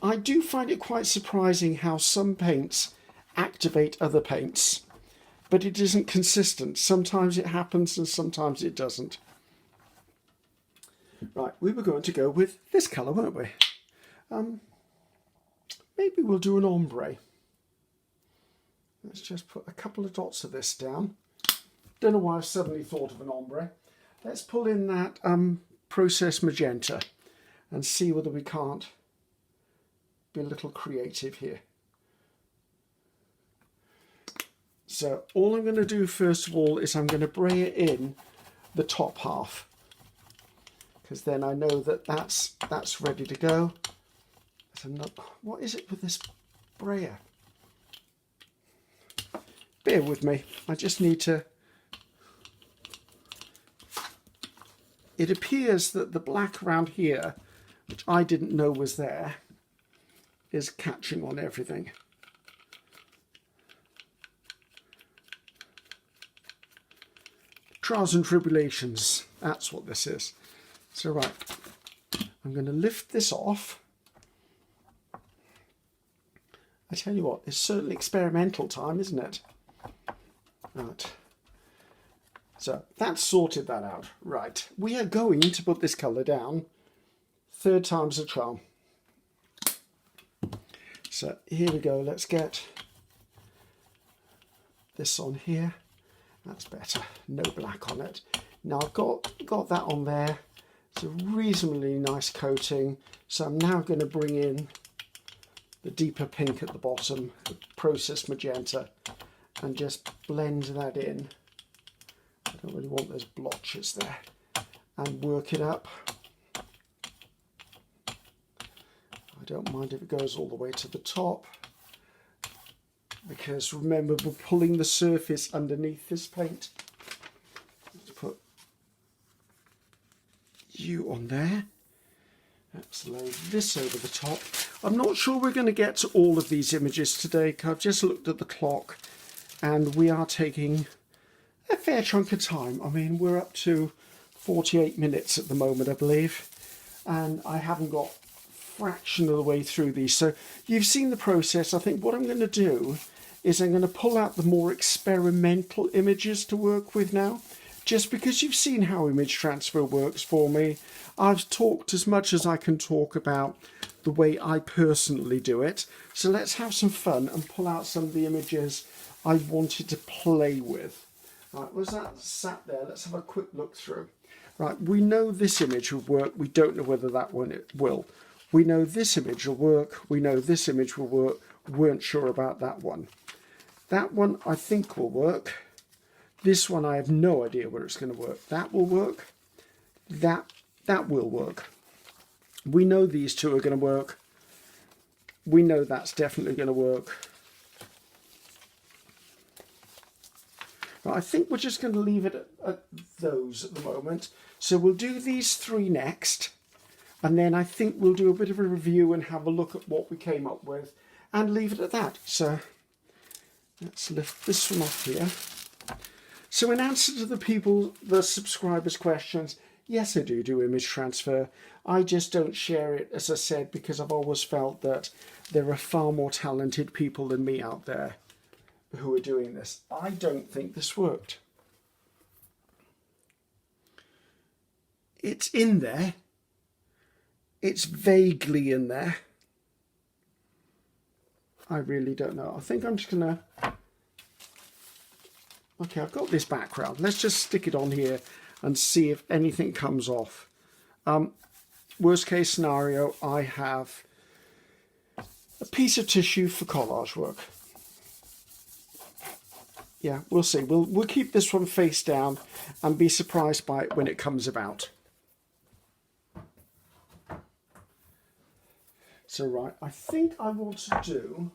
I do find it quite surprising how some paints activate other paints, but it isn't consistent. Sometimes it happens and sometimes it doesn't. Right, we were going to go with this colour, weren't we? Maybe we'll do an ombre. Let's just put a couple of dots of this down. Don't know why I've suddenly thought of an ombre. Let's pull in that process magenta and see whether we can't be a little creative here. So all I'm going to do first of all is I'm going to bray it in the top half, because then I know that that's ready to go. What is it with this brayer? Bear with me, I just need to... It appears that the black around here, which I didn't know was there, is catching on everything. Trials and tribulations, that's what this is. So right, I'm going to lift this off. I tell you what, it's certainly experimental time, isn't it? Right. So that's sorted that out. Right, we are going to put this colour down. Third time's the charm. So here we go. Let's get this on here. That's better. No black on it. Now I've got that on there. It's a reasonably nice coating. So I'm now going to bring in the deeper pink at the bottom, the processed magenta, and just blend that in. I don't really want those blotches there. And work it up. I don't mind if it goes all the way to the top, because remember, we're pulling the surface underneath this paint. Let's put you on there. Let's load this over the top. I'm not sure we're going to get to all of these images today, because I've just looked at the clock and we are taking a fair chunk of time. I mean, we're up to 48 minutes at the moment, I believe, and I haven't got a fraction of the way through these. So you've seen the process. I think what I'm going to do is I'm going to pull out the more experimental images to work with now, just because you've seen how image transfer works for me. I've talked as much as I can talk about the way I personally do it. So let's have some fun and pull out some of the images I wanted to play with. Right, was that sat there? Let's have a quick look through. Right, we know this image will work. We don't know whether that one it will. We know this image will work. We know this image will work. Weren't sure about that one. That one I think will work. This one I have no idea where it's going to work. That will work. That will work. We know these two are going to work. We know that's definitely going to work. Right, I think we're just going to leave it at those at the moment. So we'll do these three next. And then I think we'll do a bit of a review and have a look at what we came up with and leave it at that. So let's lift this one off here. So in answer to the subscribers' questions, yes, I do image transfer. I just don't share it, as I said, because I've always felt that there are far more talented people than me out there who are doing this. I don't think this worked. It's in there. It's vaguely in there. I really don't know. I think I'm just going to... Okay, I've got this background. Let's just stick it on here and see if anything comes off. Worst case scenario, I have a piece of tissue for collage work. Yeah, we'll see. We'll keep this one face down and be surprised by it when it comes about. So right, I think I want to do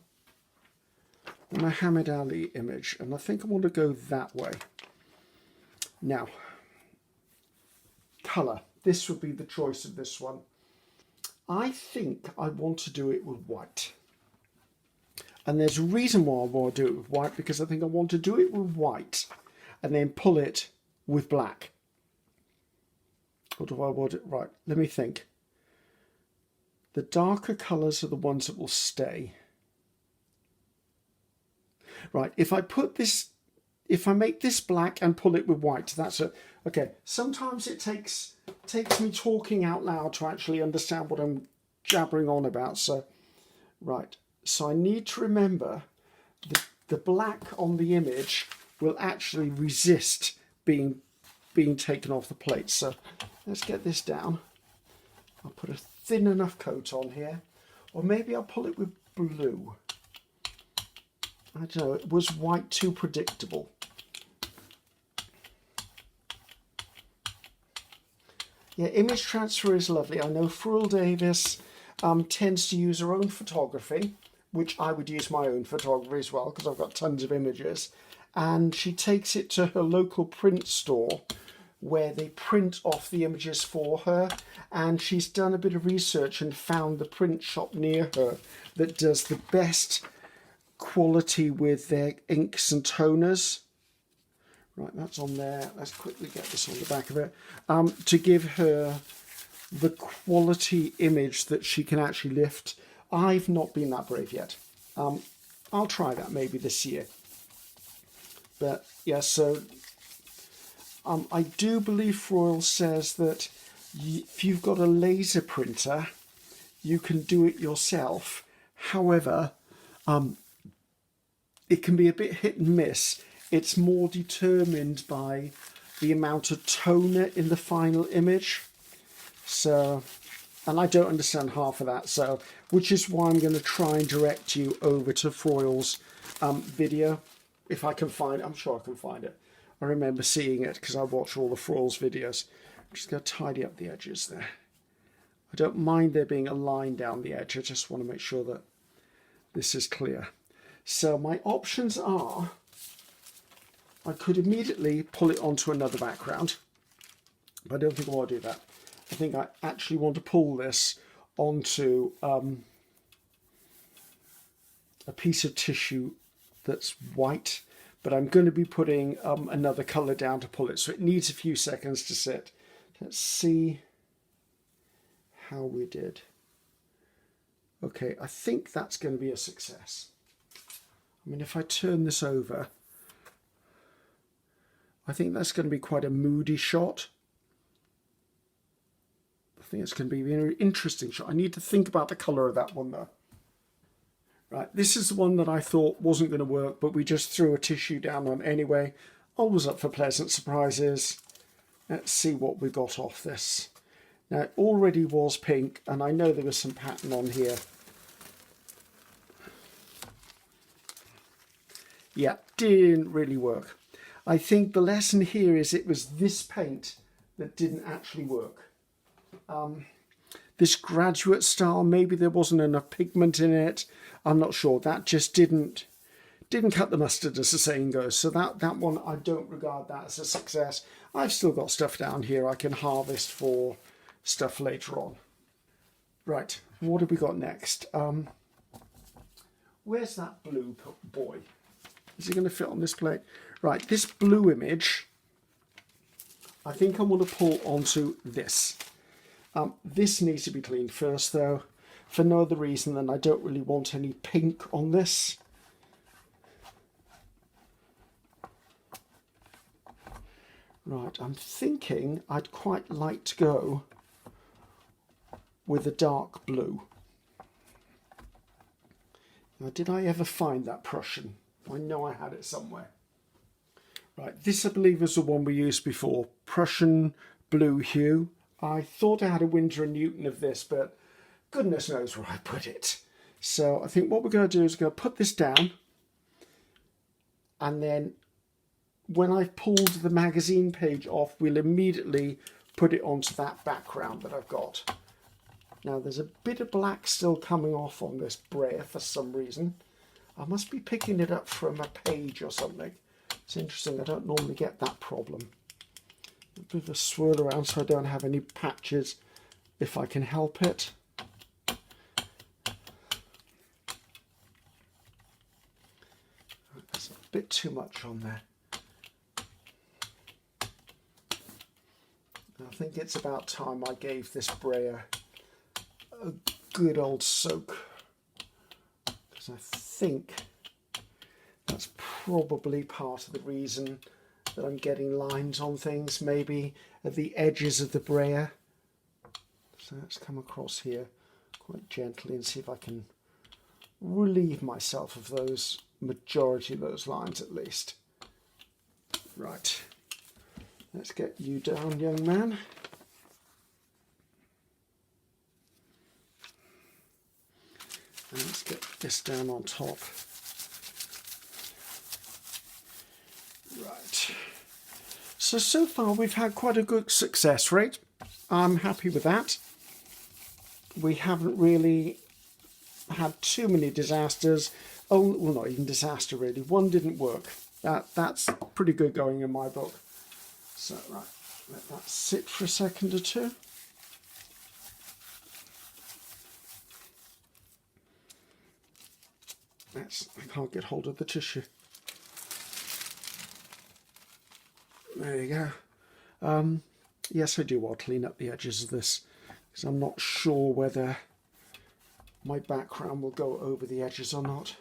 the Muhammad Ali image, and I think I want to go that way. Now, colour. This would be the choice of this one. I think I want to do it with white. And there's a reason why I want to do it with white, because I think I want to do it with white and then pull it with black. Or do I want it? Right, let me think. The darker colours are the ones that will stay. Right, if I put this, if I make this black and pull it with white, that's a, okay. Sometimes it takes me talking out loud to actually understand what I'm jabbering on about. So, right, so I need to remember the black on the image will actually resist being taken off the plate. So let's get this down. I'll put a thin enough coat on here, or maybe I'll pull it with blue. I don't know, it was white too predictable. Yeah, image transfer is lovely. I know Fruel Davis tends to use her own photography, which I would use my own photography as well, because I've got tons of images. And she takes it to her local print store where they print off the images for her. And she's done a bit of research and found the print shop near her that does the best quality with their inks and toners. Right, that's on there. Let's quickly get this on the back of it. To give her the quality image that she can actually lift. I've not been that brave yet. I'll try that maybe this year. But yeah, so I do believe Fruel says that if you've got a laser printer, you can do it yourself. However, it can be a bit hit and miss. It's more determined by the amount of toner in the final image. So, and I don't understand half of that. So, which is why I'm going to try and direct you over to Fruel's video. If I can find it, I'm sure I can find it. I remember seeing it because I watch all the Fruel's videos. I'm just going to tidy up the edges there. I don't mind there being a line down the edge. I just want to make sure that this is clear. So my options are, I could immediately pull it onto another background, but I don't think I want to do that. I think I actually want to pull this onto a piece of tissue that's white, but I'm going to be putting another colour down to pull it, so it needs a few seconds to sit. Let's see how we did. Okay, I think that's going to be a success. I mean, if I turn this over, I think that's going to be quite a moody shot. I think it's going to be a very interesting shot. I need to think about the colour of that one though. Right, this is the one that I thought wasn't going to work, but we just threw a tissue down on anyway. Always up for pleasant surprises. Let's see what we got off this. Now, it already was pink, and I know there was some pattern on here. Yeah, didn't really work. I think the lesson here is it was this paint that didn't actually work. This graduate style, maybe there wasn't enough pigment in it. I'm not sure. That just didn't cut the mustard, as the saying goes. So that one, I don't regard that as a success. I've still got stuff down here I can harvest for stuff later on. Right, what have we got next? Where's that blue boy? Is he going to fit on this plate? Right, this blue image, I think I want to pull onto this. This needs to be cleaned first though, for no other reason than I don't really want any pink on this. Right, I'm thinking I'd quite like to go with a dark blue. Now, did I ever find that Prussian? I know I had it somewhere. Right, this I believe is the one we used before, Prussian blue hue. I thought I had a Winsor & Newton of this, but goodness knows where I put it. So I think what we're going to do is we're going to put this down, and then when I've pulled the magazine page off, we'll immediately put it onto that background that I've got. Now there's a bit of black still coming off on this brayer for some reason. I must be picking it up from a page or something. It's interesting, I don't normally get that problem. A bit of a swirl around so I don't have any patches if I can help it. There's a bit too much on there. I think it's about time I gave this brayer a good old soak, because I think that's probably part of the reason that I'm getting lines on things, maybe at the edges of the brayer. So let's come across here quite gently and see if I can relieve myself of those, majority of those lines at least. Right, let's get you down, young man. And let's get this down on top. Right. So far we've had quite a good success rate. I'm happy with that. We haven't really had too many disasters. Oh, well, not even disaster really. One didn't work. That's pretty good going in my book. So, right, let that sit for a second or two. I can't get hold of the tissue. There you go. Yes, I do want to clean up the edges of this, because I'm not sure whether my background will go over the edges or not.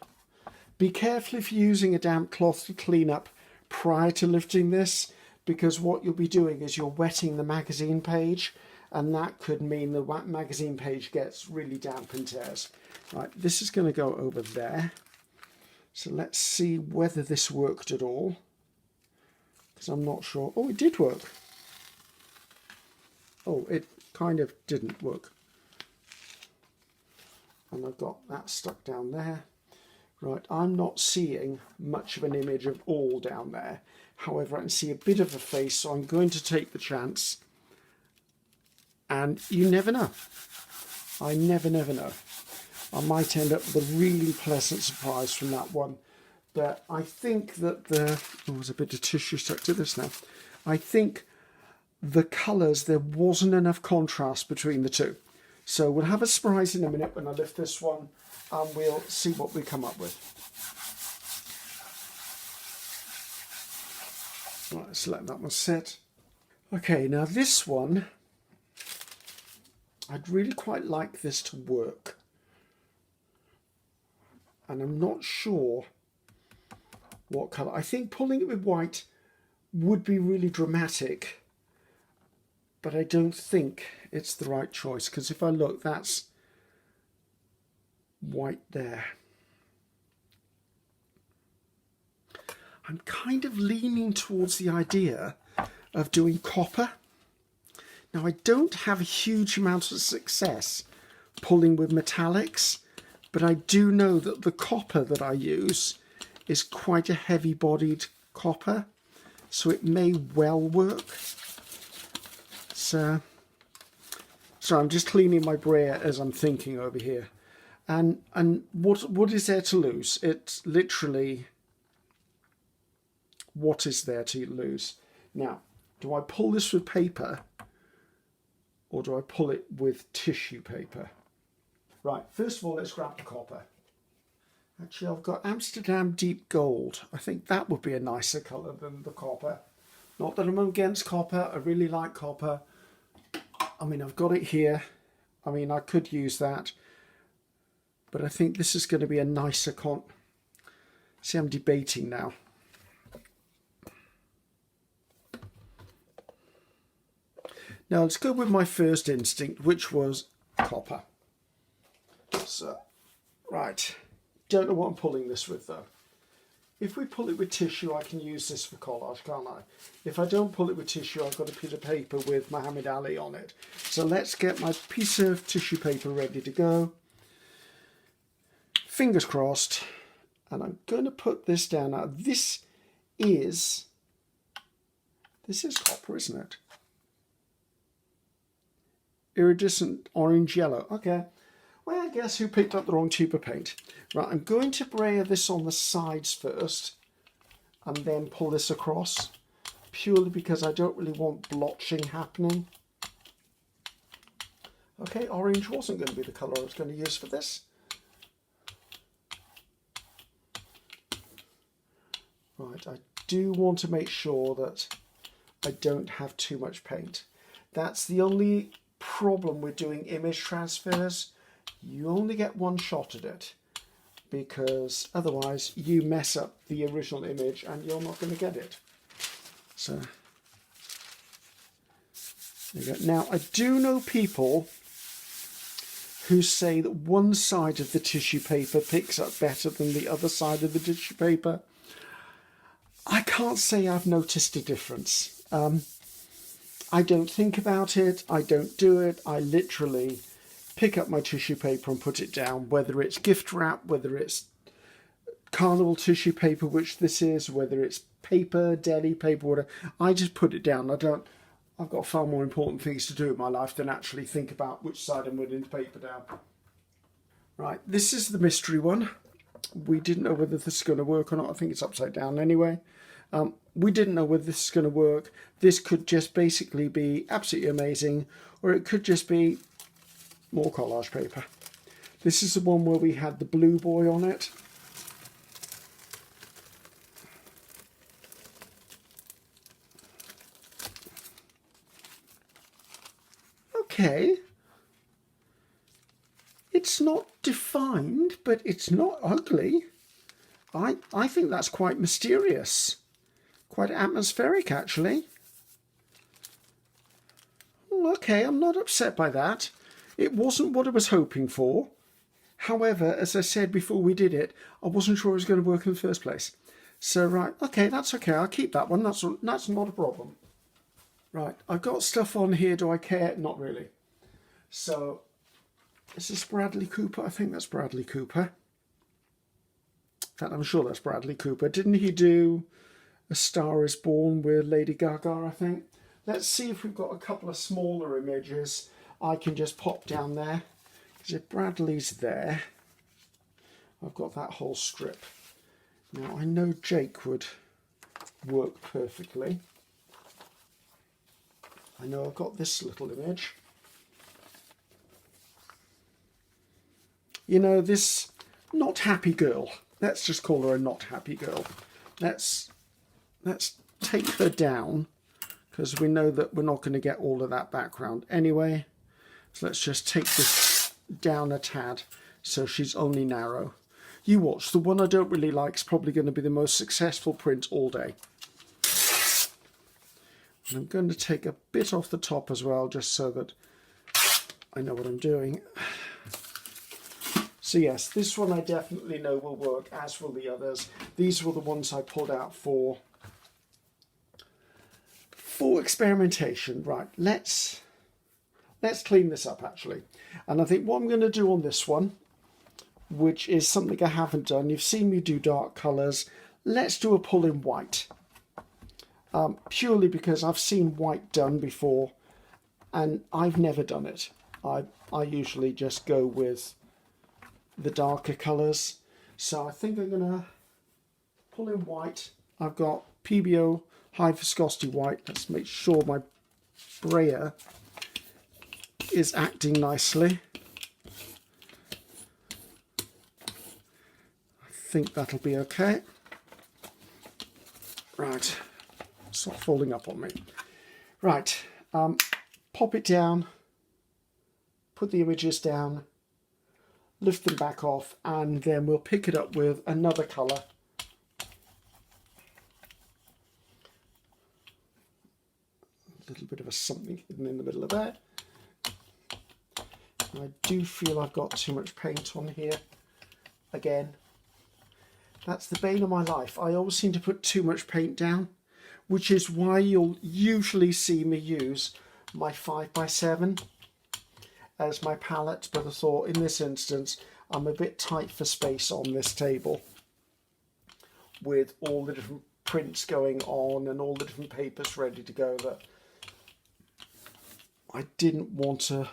Be careful if you're using a damp cloth to clean up prior to lifting this, because what you'll be doing is you're wetting the magazine page, and that could mean the magazine page gets really damp and tears. Right, this is going to go over there. So let's see whether this worked at all, because I'm not sure. Oh, it did work. Oh, it kind of didn't work. And I've got that stuck down there. Right, I'm not seeing much of an image of all down there. However, I can see a bit of a face, so I'm going to take the chance. And you never know. I never know. I might end up with a really pleasant surprise from that one. But I think that there's a bit of tissue stuck to this now. I think the colours, there wasn't enough contrast between the two. So we'll have a surprise in a minute when I lift this one, and we'll see what we come up with. Right, let's let that one sit. Okay, now this one, I'd really quite like this to work. And I'm not sure what colour. I think pulling it with white would be really dramatic, but I don't think it's the right choice, because if I look, that's white there. I'm kind of leaning towards the idea of doing copper. Now, I don't have a huge amount of success pulling with metallics, but I do know that the copper that I use is quite a heavy-bodied copper, so it may well work. So I'm just cleaning my brayer as I'm thinking over here. And what is there to lose? It's literally, what is there to lose? Now, do I pull this with paper, or do I pull it with tissue paper? Right, first of all, let's grab the copper. Actually, I've got Amsterdam Deep Gold. I think that would be a nicer colour than the copper. Not that I'm against copper, I really like copper. I mean, I've got it here. I mean, I could use that. But I think this is going to be a nicer See, I'm debating now. Now, let's go with my first instinct, which was copper. So, right, don't know what I'm pulling this with though. If we pull it with tissue, I can use this for collage, can't I? If I don't pull it with tissue, I've got a piece of paper with Muhammad Ali on it. So let's get my piece of tissue paper ready to go. Fingers crossed. And I'm going to put this down. Now, this is copper, isn't it? Iridescent orange yellow. Okay. Well, I guess who picked up the wrong tube of paint. Right, I'm going to brayer this on the sides first and then pull this across, purely because I don't really want blotching happening. Okay, orange wasn't going to be the colour I was going to use for this. Right, I do want to make sure that I don't have too much paint. That's the only problem with doing image transfers. You only get one shot at it, because otherwise you mess up the original image and you're not going to get it. So there you go. Now, I do know people who say that one side of the tissue paper picks up better than the other side of the tissue paper. I can't say I've noticed a difference. I don't think about it. I don't do it. I literally pick up my tissue paper and put it down, whether it's gift wrap, whether it's carnival tissue paper, which this is, whether it's paper, deli paper, whatever. I just put it down. I've got far more important things to do in my life than actually think about which side I'm putting the paper down. Right, this is the mystery one. We didn't know whether this is going to work or not. I think it's upside down anyway. We didn't know whether this is going to work. This could just basically be absolutely amazing, or it could just be more collage paper. This is the one where we had the blue boy on it. Okay. It's not defined, but it's not ugly. I think that's quite mysterious. Quite atmospheric, actually. Okay, I'm not upset by that. It wasn't what I was hoping for. However, as I said before we did it, I wasn't sure it was going to work in the first place. So, right, okay, that's okay. I'll keep that one. That's not a problem. Right, I've got stuff on here. Do I care? Not really. So, is this Bradley Cooper? I think that's Bradley Cooper. In fact, I'm sure that's Bradley Cooper. Didn't he do A Star Is Born with Lady Gaga, I think? Let's see if we've got a couple of smaller images I can just pop down there. Because if Bradley's there, I've got that whole strip. Now, I know Jake would work perfectly. I know I've got this little image. You know, this not happy girl. Let's just call her a not happy girl. Let's take her down, because we know that we're not going to get all of that background anyway. So let's just take this down a tad so she's only narrow. You watch, the one I don't really like is probably going to be the most successful print all day. And I'm going to take a bit off the top as well, just so that I know what I'm doing. So yes, this one I definitely know will work, as will the others. These were the ones I pulled out for experimentation. Right, let's clean this up actually. And I think what I'm going to do on this one, which is something I haven't done, you've seen me do dark colours, let's do a pull in white. Purely because I've seen white done before and I've never done it. I usually just go with the darker colours. So I think I'm going to pull in white. I've got PBO high viscosity white. Let's make sure my brayer is acting nicely. I think that'll be okay. Right, it's not falling up on me. Right, pop it down, put the images down, lift them back off, and then we'll pick it up with another colour. A little bit of a something hidden in the middle of there. I do feel I've got too much paint on here again. That's the bane of my life. I always seem to put too much paint down, which is why you'll usually see me use my 5x7 as my palette. But I thought in this instance, I'm a bit tight for space on this table with all the different prints going on and all the different papers ready to go, that I didn't want to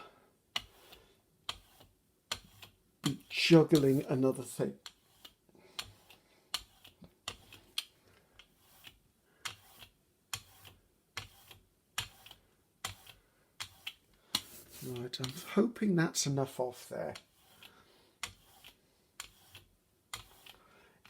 be juggling another thing. Right, I'm hoping that's enough off there.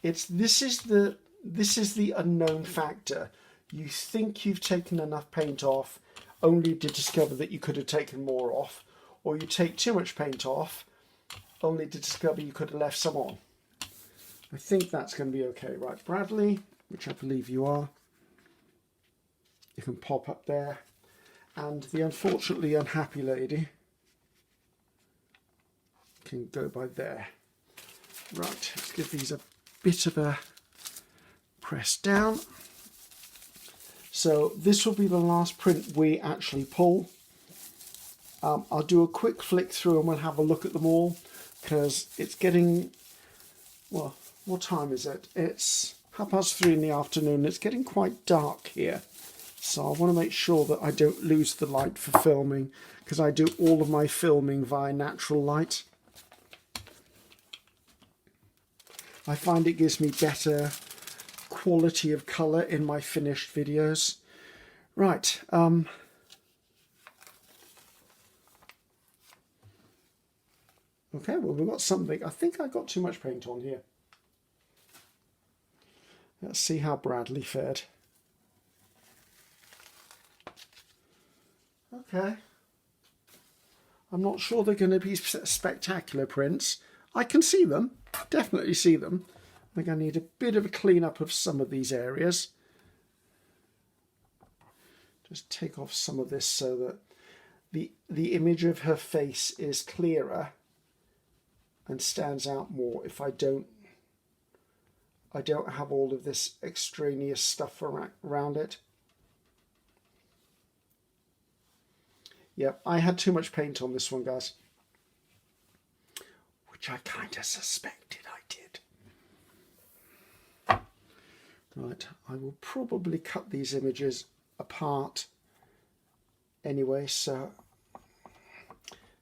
This is the unknown factor. You think you've taken enough paint off, only to discover that you could have taken more off, or you take too much paint off, only to discover you could have left some on. I think that's going to be okay. Right, Bradley, which I believe you are, you can pop up there. And the unfortunately unhappy lady can go by there. Right, let's give these a bit of a press down. So this will be the last print we actually pull. I'll do a quick flick through and we'll have a look at them all, because it's getting, well, what time is it? It's 3:30 in the afternoon. It's getting quite dark here. So I want to make sure that I don't lose the light for filming, because I do all of my filming via natural light. I find it gives me better quality of colour in my finished videos. Right. Okay, well, we've got something. I think I got too much paint on here. Let's see how Bradley fared. Okay. I'm not sure they're going to be spectacular prints. I can see them, definitely see them. I think I need a bit of a clean up of some of these areas. Just take off some of this so that the image of her face is clearer and stands out more if I don't have all of this extraneous stuff around it. Yep, I had too much paint on this one, guys. Which I kind of suspected I did. Right, I will probably cut these images apart anyway, so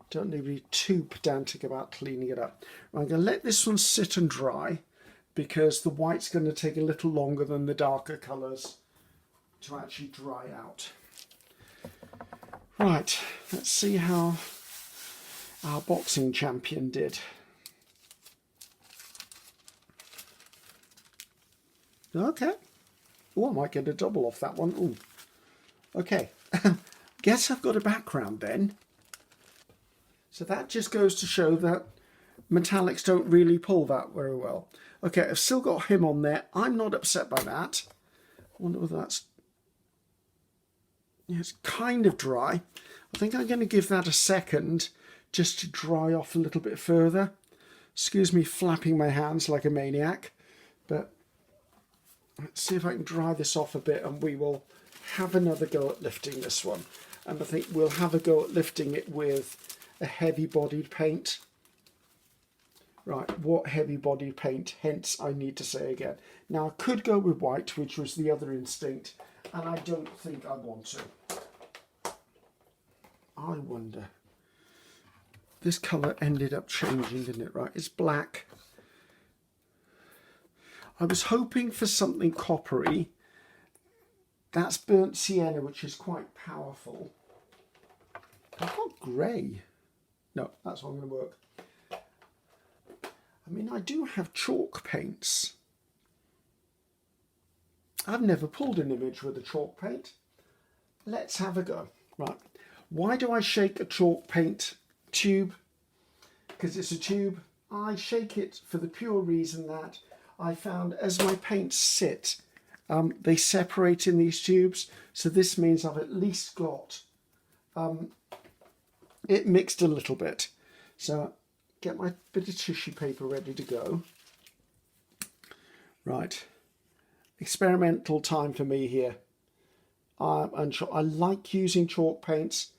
don't need to be too pedantic about cleaning it up. I'm going to let this one sit and dry, because the white's going to take a little longer than the darker colours to actually dry out. Right, let's see how our boxing champion did. Okay. Oh, I might get a double off that one. Ooh. Okay. Guess I've got a background then. So that just goes to show that metallics don't really pull that very well. Okay, I've still got him on there. I'm not upset by that. I wonder whether that's... Yeah, it's kind of dry. I think I'm going to give that a second just to dry off a little bit further. Excuse me flapping my hands like a maniac, but let's see if I can dry this off a bit and we will have another go at lifting this one. And I think we'll have a go at lifting it with a heavy-bodied paint. Right, what heavy-bodied paint? Hence, I need to say again. Now, I could go with white, which was the other instinct, and I don't think I want to. I wonder. This colour ended up changing, didn't it? Right, it's black. I was hoping for something coppery. That's burnt sienna, which is quite powerful. I've got grey. No, that's not going to work. I mean, I do have chalk paints. I've never pulled an image with a chalk paint. Let's have a go. Right. Why do I shake a chalk paint tube? Because it's a tube. I shake it for the pure reason that I found as my paints sit, they separate in these tubes. So this means I've at least got it mixed a little bit. So get my bit of tissue paper ready to go. Right, experimental time for me here. I like using chalk paints.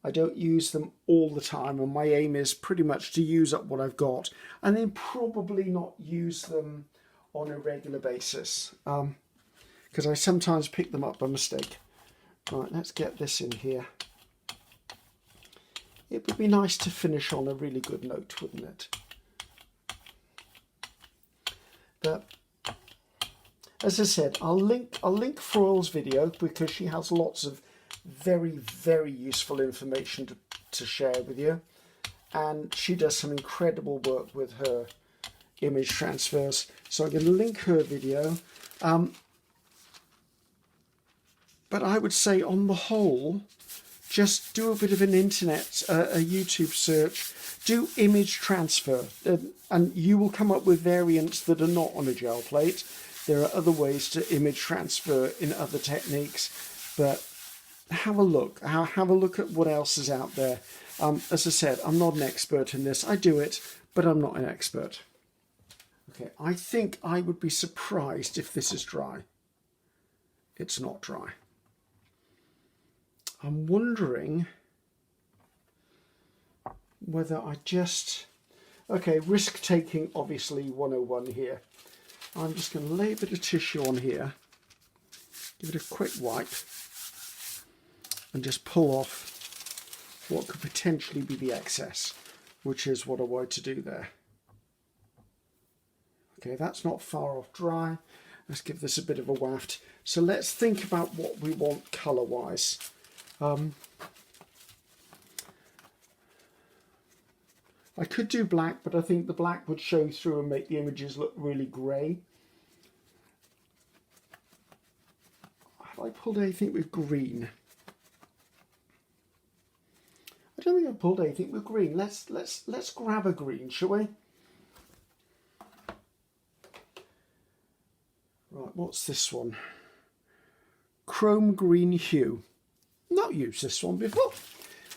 I don't use them all the time, and my aim is pretty much to use up what I've got and then probably not use them on a regular basis, because I sometimes pick them up by mistake. Right, let's get this in here. It would be nice to finish on a really good note, wouldn't it? But as I said, I'll link Froyle's video because she has lots of very, very useful information to share with you. And she does some incredible work with her image transfers. So I'm going to link her video. But I would say on the whole, just do a bit of an internet, a YouTube search, do image transfer, and you will come up with variants that are not on a gel plate. There are other ways to image transfer in other techniques, but have a look. Have a look at what else is out there. As I said, I'm not an expert in this. I do it, but I'm not an expert. Okay, I think I would be surprised if this is dry. It's not dry. I'm wondering whether I just... Okay, risk-taking, obviously, 101 here. I'm just going to lay a bit of tissue on here, give it a quick wipe, and just pull off what could potentially be the excess, which is what I wanted to do there. Okay, that's not far off dry. Let's give this a bit of a waft. So let's think about what we want colour-wise. I could do black, but I think the black would show through and make the images look really grey. Have I pulled anything with green? I don't think I pulled anything with green. Let's grab a green, shall we? Right, what's this one? Chrome green hue. Not used this one before.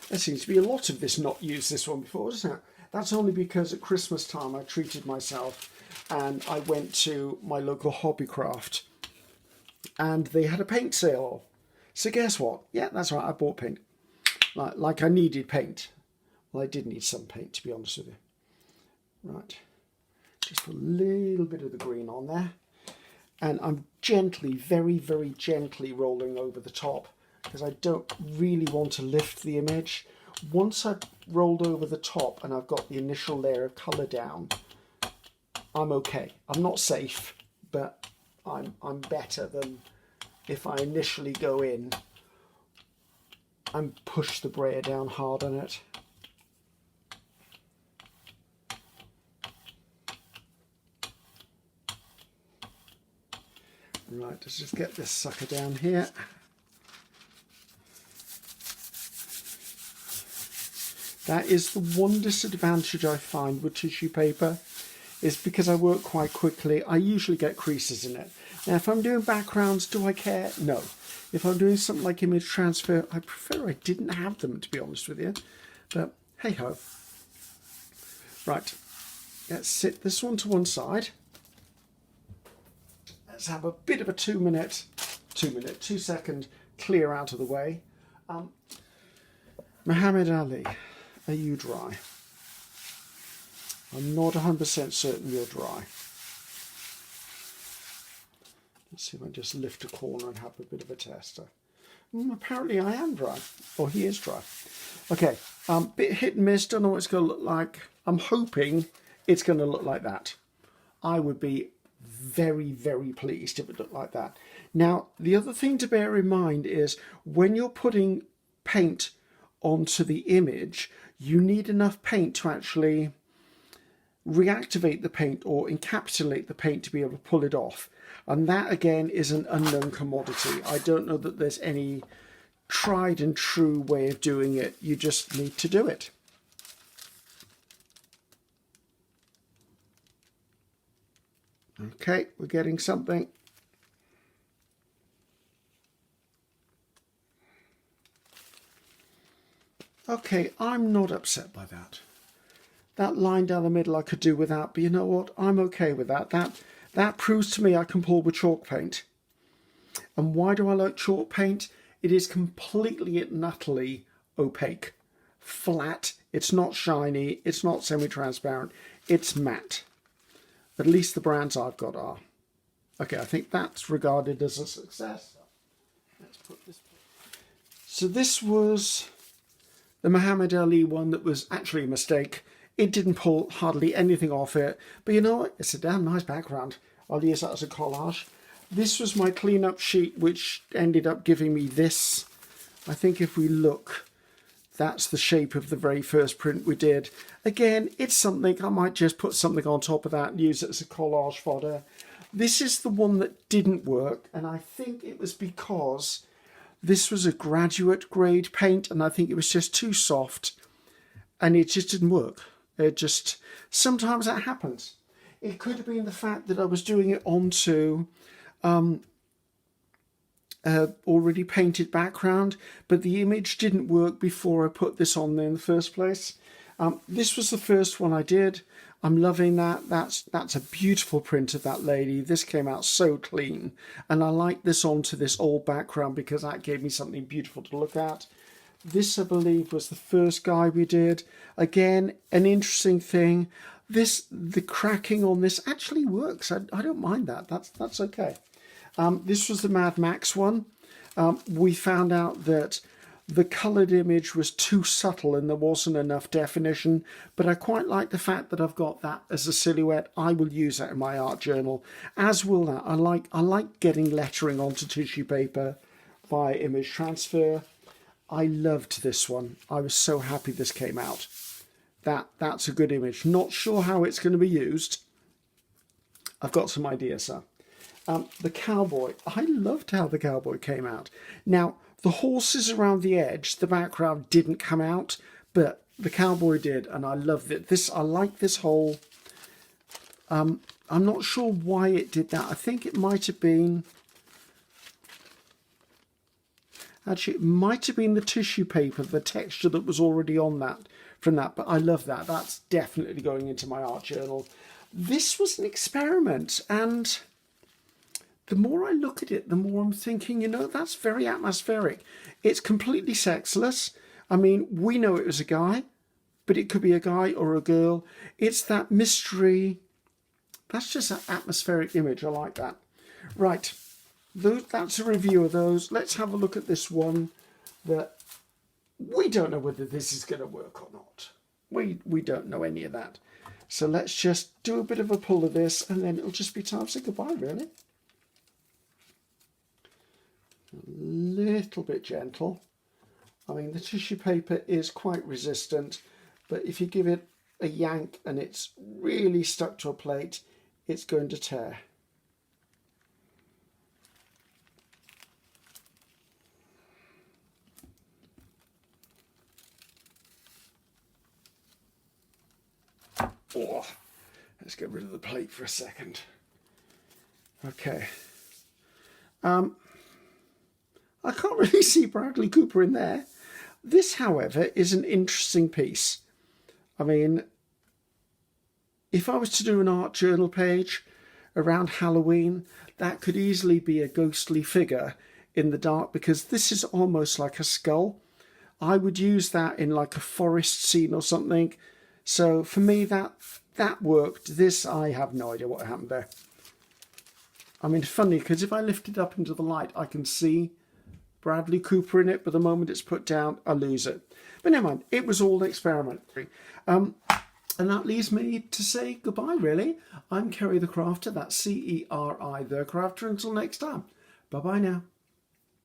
There seems to be a lot of this not used this one before, doesn't it? That's only because at Christmas time I treated myself and I went to my local Hobbycraft and they had a paint sale. So guess what? Yeah, that's right, I bought paint. Like I needed paint. Well, I did need some paint, to be honest with you. Right, just a little bit of the green on there. And I'm gently, very, very gently rolling over the top because I don't really want to lift the image. Once I've rolled over the top and I've got the initial layer of colour down, I'm okay. I'm not safe, but I'm better than if I initially go in and push the brayer down hard on it. Right, let's just get this sucker down here. That is the one disadvantage I find with tissue paper, is because I work quite quickly, I usually get creases in it. Now if I'm doing backgrounds, do I care? No. If I'm doing something like image transfer, I prefer I didn't have them, to be honest with you. But hey ho. Right, let's sit this one to one side. Let's have a bit of a 2 second clear out of the way. Muhammad Ali, are you dry? I'm not 100% certain you're dry. Let's see if I just lift a corner and have a bit of a tester. Apparently I am dry, or he is dry. Okay, bit hit and miss, don't know what it's going to look like. I'm hoping it's going to look like that. I would be very, very pleased if it looked like that. Now, the other thing to bear in mind is when you're putting paint onto the image, you need enough paint to actually reactivate the paint or encapsulate the paint to be able to pull it off. And that, again, is an unknown commodity. I don't know that there's any tried and true way of doing it. You just need to do it. Okay, we're getting something. Okay, I'm not upset by that. That line down the middle I could do without, but you know what? I'm okay with that. That proves to me I can pull with chalk paint. And why do I like chalk paint? It is completely and utterly opaque, flat. It's not shiny. It's not semi-transparent. It's matte. At least the brands I've got are. Okay, I think that's regarded as a success. Let's put this. So this was the Muhammad Ali one that was actually a mistake. It didn't pull hardly anything off it. But you know what? It's a damn nice background. I'll use that as a collage. This was my cleanup sheet, which ended up giving me this. I think if we look, that's the shape of the very first print we did. Again, it's something, I might just put something on top of that and use it as a collage fodder. This is the one that didn't work, and I think it was because this was a graduate grade paint, and I think it was just too soft, and it just didn't work. It just, sometimes that happens. It could have been the fact that I was doing it onto already painted background, but the image didn't work before I put this on there in the first place. This was the first one I did. I'm loving that. That's a beautiful print of that lady. This came out so clean, and I like this onto this old background because that gave me something beautiful to look at. This, I believe, was the first guy we did. Again, an interesting thing. The cracking on this actually works. I don't mind that. That's okay. This was the Mad Max one. We found out that the coloured image was too subtle and there wasn't enough definition, but I quite like the fact that I've got that as a silhouette. I will use that in my art journal, as will that. I like getting lettering onto tissue paper via image transfer. I loved this one. I was so happy this came out. That's a good image. Not sure how it's going to be used. I've got some ideas, though. The cowboy. I loved how the cowboy came out. Now, the horses around the edge, the background didn't come out, but the cowboy did, and I loved it. I like this whole... I'm not sure why it did that. I think it might have been... Actually, it might have been the tissue paper, the texture that was already on that, from that, but I love that. That's definitely going into my art journal. This was an experiment, and the more I look at it, the more I'm thinking, you know, that's very atmospheric. It's completely sexless. I mean, we know it was a guy, but it could be a guy or a girl. It's that mystery. That's just an atmospheric image. I like that. Right. That's a review of those. Let's have a look at this one that we don't know whether this is going to work or not. We don't know any of that. So let's just do a bit of a pull of this, and then it'll just be time to say goodbye, really. A little bit gentle. I mean, the tissue paper is quite resistant, but if you give it a yank and it's really stuck to a plate, it's going to tear. Oh, let's get rid of the plate for a second. Okay. I can't really see Bradley Cooper in there. This, however, is an interesting piece. I mean, if I was to do an art journal page around Halloween, that could easily be a ghostly figure in the dark, because this is almost like a skull. I would use that in like a forest scene or something. So for me, that worked. This, I have no idea what happened there. I mean, it's funny, because if I lift it up into the light, I can see Bradley Cooper in it, but the moment it's put down, I lose it. But never mind, it was all an experiment. And that leaves me to say goodbye, really. I'm Ceri the Crafter, that's C-E-R-I the Crafter. Until next time, bye-bye now.